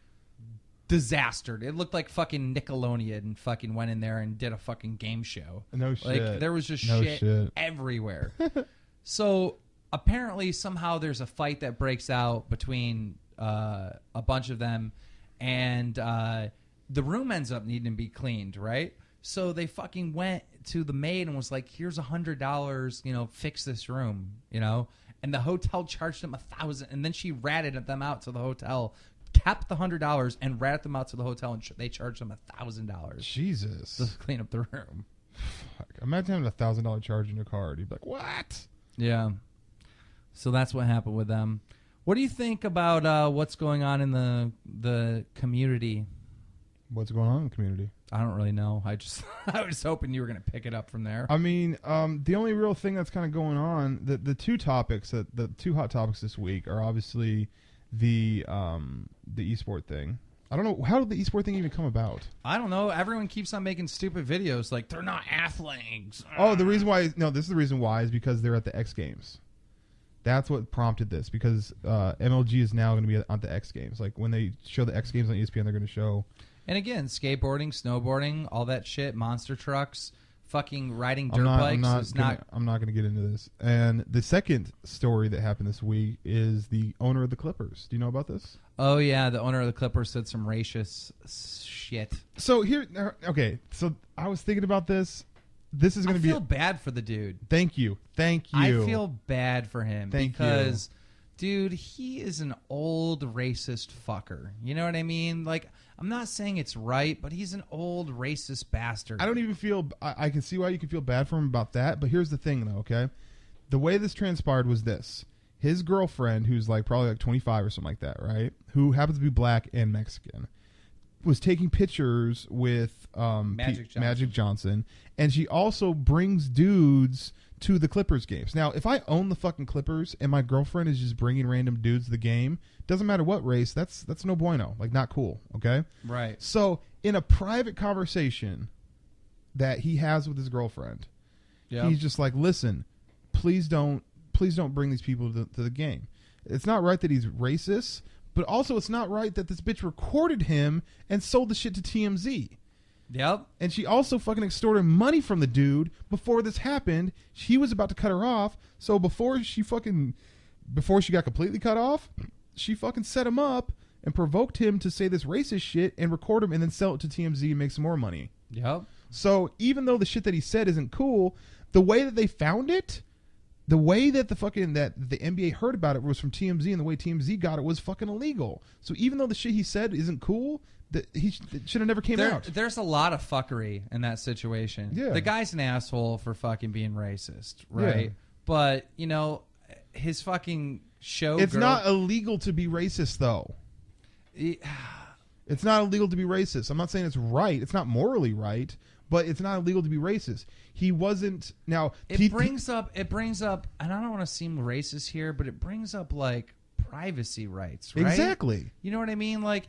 disastered. It looked like fucking Nickelodeon fucking went in there and did a fucking game show. No shit. Like, there was just No shit everywhere. So apparently somehow there's a fight that breaks out between a bunch of them, and the room ends up needing to be cleaned, right? So they fucking went to the maid and was like, here's $100, fix this room, And the hotel charged them $1,000, and then she ratted them out to the hotel, kept the $100 and ratted them out to the hotel, and they charged them $1,000. Jesus. To clean up the room. Fuck. Imagine having $1,000 charge in your card. You'd be like, what? Yeah. So that's what happened with them. What do you think about what's going on in the community? What's going on in the community? I don't really know. I was hoping you were going to pick it up from there. I mean, the only real thing that's kind of going on, the two hot topics this week are obviously the esport thing. I don't know, how did the esport thing even come about? I don't know. Everyone keeps on making stupid videos like they're not athletes. Oh, this is the reason why is because they're at the X Games. That's what prompted this, because MLG is now going to be at the X Games. Like when they show the X Games on ESPN, they're going to show. And again, skateboarding, snowboarding, all that shit, monster trucks, fucking riding dirt bikes. I'm not going to get into this. And the second story that happened this week is the owner of the Clippers. Do you know about this? Oh, yeah. The owner of the Clippers said some racist shit. So okay. So I was thinking about this. This is going to be. I feel bad for the dude. Thank you. I feel bad for him because, you. dude, he is an old racist fucker. You know what I mean? Like, I'm not saying it's right, but he's an old racist bastard. I don't even feel. I can see why you can feel bad for him about that. But here's the thing, though. Okay, the way this transpired was this: his girlfriend, who's probably 25 or something like that, right? Who happens to be black and Mexican, was taking pictures with Magic Johnson, and she also brings dudes to the Clippers games. Now, if I own the fucking Clippers and my girlfriend is just bringing random dudes to the game, doesn't matter what race, that's no bueno. Like, not cool, okay? Right. So, in a private conversation that he has with his girlfriend, he's just like, listen, please don't bring these people to the game. It's not right that he's racist, but also it's not right that this bitch recorded him and sold the shit to TMZ. Yep. And she also fucking extorted money from the dude before this happened. He was about to cut her off. So before she got completely cut off, she fucking set him up and provoked him to say this racist shit and record him and then sell it to TMZ and make some more money. Yep. So even though the shit that he said isn't cool, the way that they found it, the way that the NBA heard about it was from TMZ, and the way TMZ got it was fucking illegal. So even though the shit he said isn't cool, it should have never came out. There's a lot of fuckery in that situation. Yeah. The guy's an asshole for fucking being racist, right? Yeah. But, his fucking show. It's not illegal to be racist, though. It's not illegal to be racist. I'm not saying it's right. It's not morally right, but it's not illegal to be racist. He wasn't. Now it brings up, and I don't want to seem racist here, but it brings up like privacy rights, right? Exactly. You know what I mean? Like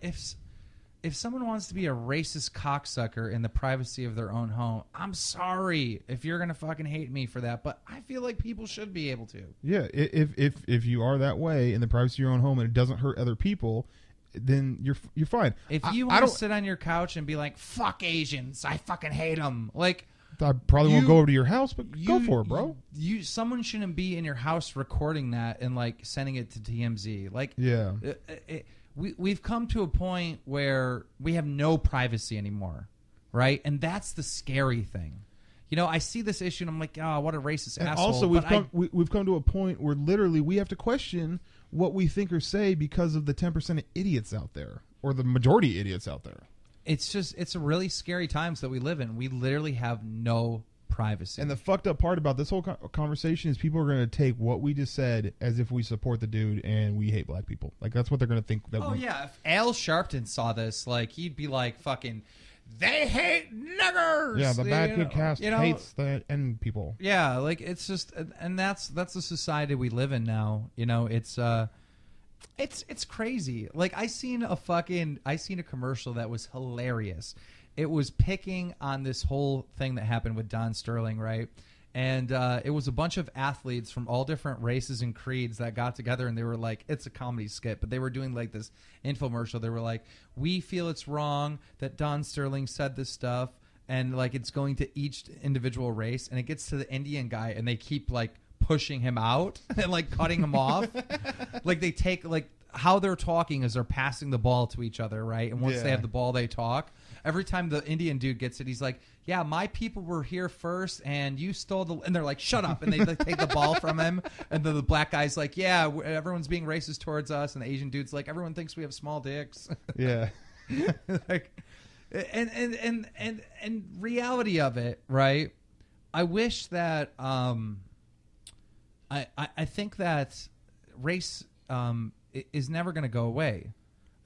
if someone wants to be a racist cocksucker in the privacy of their own home, I'm sorry if you're gonna fucking hate me for that, but I feel like people should be able to. Yeah, if you are that way in the privacy of your own home and it doesn't hurt other people, then you're fine. If you want to sit on your couch and be like, "Fuck Asians, I fucking hate them," like I probably won't go over to your house, but go for it, bro. Someone shouldn't be in your house recording that and like sending it to TMZ. Like, yeah. We've come to a point where we have no privacy anymore, right? And that's the scary thing. I see this issue and I'm like, oh, what a racist and asshole. Also, we've come to a point where literally we have to question what we think or say because of the 10% of idiots out there, or the majority of idiots out there. It's a really scary times that we live in. We literally have no privacy. And the fucked up part about this whole conversation is people are going to take what we just said as if we support the dude and we hate black people. Like, that's what they're going to think. Yeah. If Al Sharpton saw this, like, he'd be like, fucking, they hate niggers. Yeah, the BadKidCast hates the N people. Yeah, like, it's just, and that's the society we live in now. It's crazy. Like, I seen a commercial that was hilarious. It was picking on this whole thing that happened with Don Sterling, right? And it was a bunch of athletes from all different races and creeds that got together, and they were like, it's a comedy skit, but they were doing like this infomercial. They were like, we feel it's wrong that Don Sterling said this stuff, and like it's going to each individual race, and it gets to the Indian guy, and they keep like pushing him out and like cutting him off. Like they take like how they're talking is they're passing the ball to each other, right? And once they have the ball, they talk. Every time the Indian dude gets it, he's like, yeah, my people were here first, and you stole the... And they're like, shut up. And they like, take the ball from him. And then the black guy's like, yeah, everyone's being racist towards us. And the Asian dude's like, everyone thinks we have small dicks. Yeah. Like, and reality of it, right? I wish that... I think that race is never going to go away.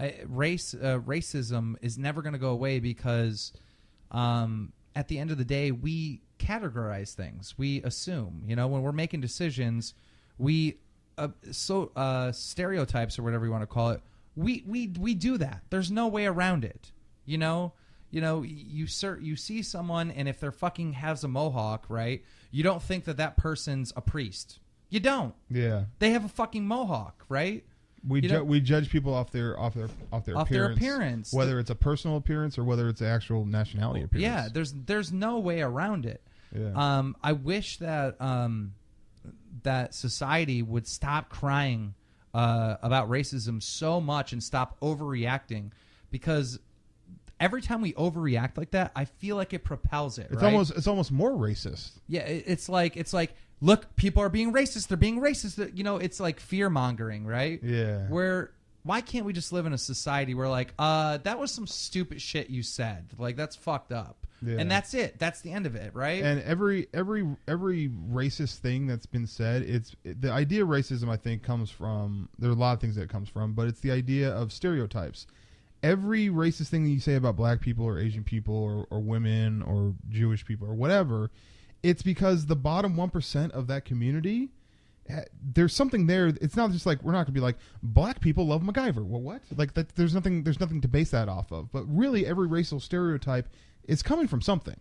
Racism is never going to go away because at the end of the day, we categorize things. We assume, when we're making decisions, we stereotypes or whatever you want to call it. We do that. There's no way around it. You see someone, and if they're fucking has a mohawk, right? You don't think that person's a priest. You don't. Yeah. They have a fucking mohawk, right? We judge people off their appearance, whether it's a personal appearance or whether it's an actual nationality appearance. Yeah, there's no way around it. Yeah. I wish that that society would stop crying about racism so much and stop overreacting, because every time we overreact like that, I feel like it propels it. It's almost more racist. Yeah, it's like look, people are being racist. They're being racist. It's like fear mongering, right? Yeah. Why can't we just live in a society where like, that was some stupid shit you said. Like, that's fucked up. Yeah. And that's it. That's the end of it, right? And every racist thing that's been said, the idea of racism, I think, comes from, there are a lot of things that it comes from, but it's the idea of stereotypes. Every racist thing that you say about black people or Asian people or women or Jewish people or whatever, it's because the bottom 1% of that community, there's something there. It's not just like, we're not going to be like, black people love MacGyver. Well, what? Like that, there's nothing to base that off of. But really, every racial stereotype is coming from something.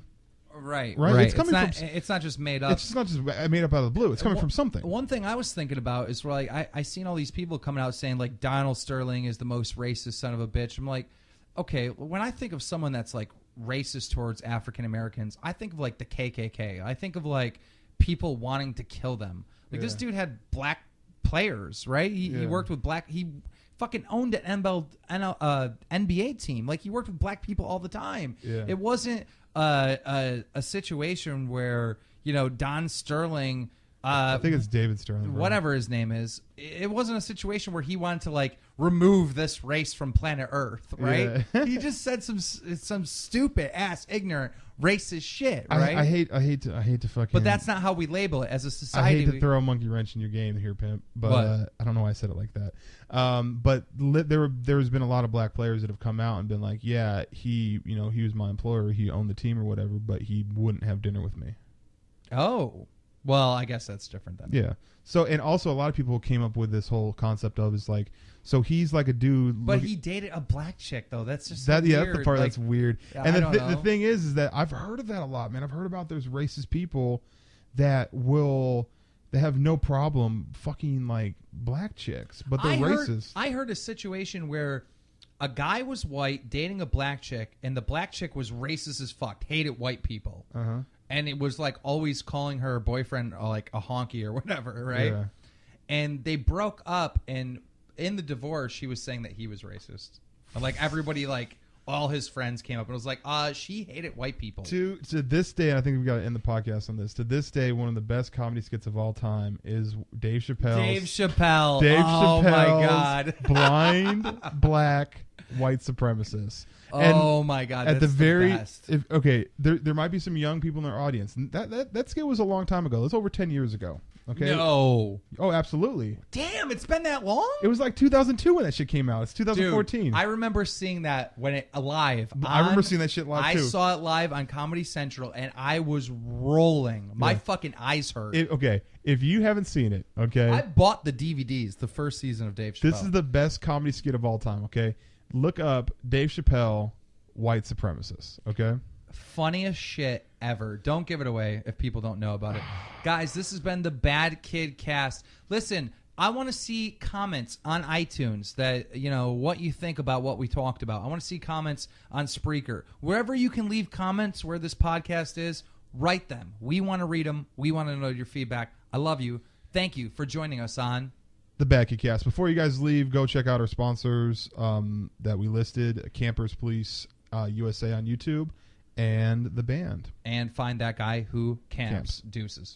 Right. It's not just made up. It's not just made up out of the blue. It's coming from something. One thing I was thinking about is where like I seen all these people coming out saying like Donald Sterling is the most racist son of a bitch. I'm like, okay, when I think of someone that's like racist towards African Americans, I think of like the KKK. I think of like people wanting to kill them. Like this dude had black players, right? He worked with black. He fucking owned an NBA team. Like he worked with black people all the time. Yeah. It wasn't a situation where Don Sterling. I think it's David Sterling. Bro. Whatever his name is. It wasn't a situation where he wanted to like remove this race from planet Earth, right? Yeah. He just said some stupid ass ignorant racist shit, right? I hate to fucking. But that's not how we label it as a society. I hate to throw a monkey wrench in your game here, pimp. But I don't know why I said it like that. But there's been a lot of black players that have come out and been like, yeah, he was my employer, he owned the team or whatever, but he wouldn't have dinner with me. Oh. Well, I guess that's different then. Yeah. So, and also a lot of people came up with this whole concept of is like, so he's like a dude. But he dated a black chick though. That's just weird. That's the part that's weird. Yeah, and the thing is that I've heard of that a lot, man. I've heard about those racist people that have no problem fucking like black chicks, but they're racist. I heard a situation where a guy was white dating a black chick, and the black chick was racist as fuck, hated white people. Uh-huh. And it was like always calling her boyfriend like a honky or whatever, right? Yeah. And they broke up, and in the divorce, she was saying that he was racist. And like everybody, like all his friends came up and was like, she hated white people. To this day, and I think we've got to end the podcast on this. To this day, one of the best comedy skits of all time is Dave Chappelle. Dave Chappelle. Oh my God. Blind black white supremacist. Oh my God! At the best. There might be some young people in our audience. That skit was a long time ago. It's over 10 years ago. Okay. No. Oh, absolutely. Damn, it's been that long? It was like 2002 when that shit came out. It's 2014. Dude, I remember seeing that live. I remember seeing that shit live too. I saw it live on Comedy Central, and I was rolling. My fucking eyes hurt. If you haven't seen it, okay. I bought the DVDs, the first season of Dave Chappelle. This is the best comedy skit of all time, okay? Look up Dave Chappelle, white supremacist, okay? Funniest shit ever. Don't give it away if people don't know about it. Guys, this has been the Bad Kid Cast. Listen, I want to see comments on iTunes that, what you think about what we talked about. I want to see comments on Spreaker. Wherever you can leave comments where this podcast is, write them. We want to read them. We want to know your feedback. I love you. Thank you for joining us on the BadKidCast. Before you guys leave, go check out our sponsors that we listed: Campers Police USA on YouTube and the band. And find that guy who camps. Deuces.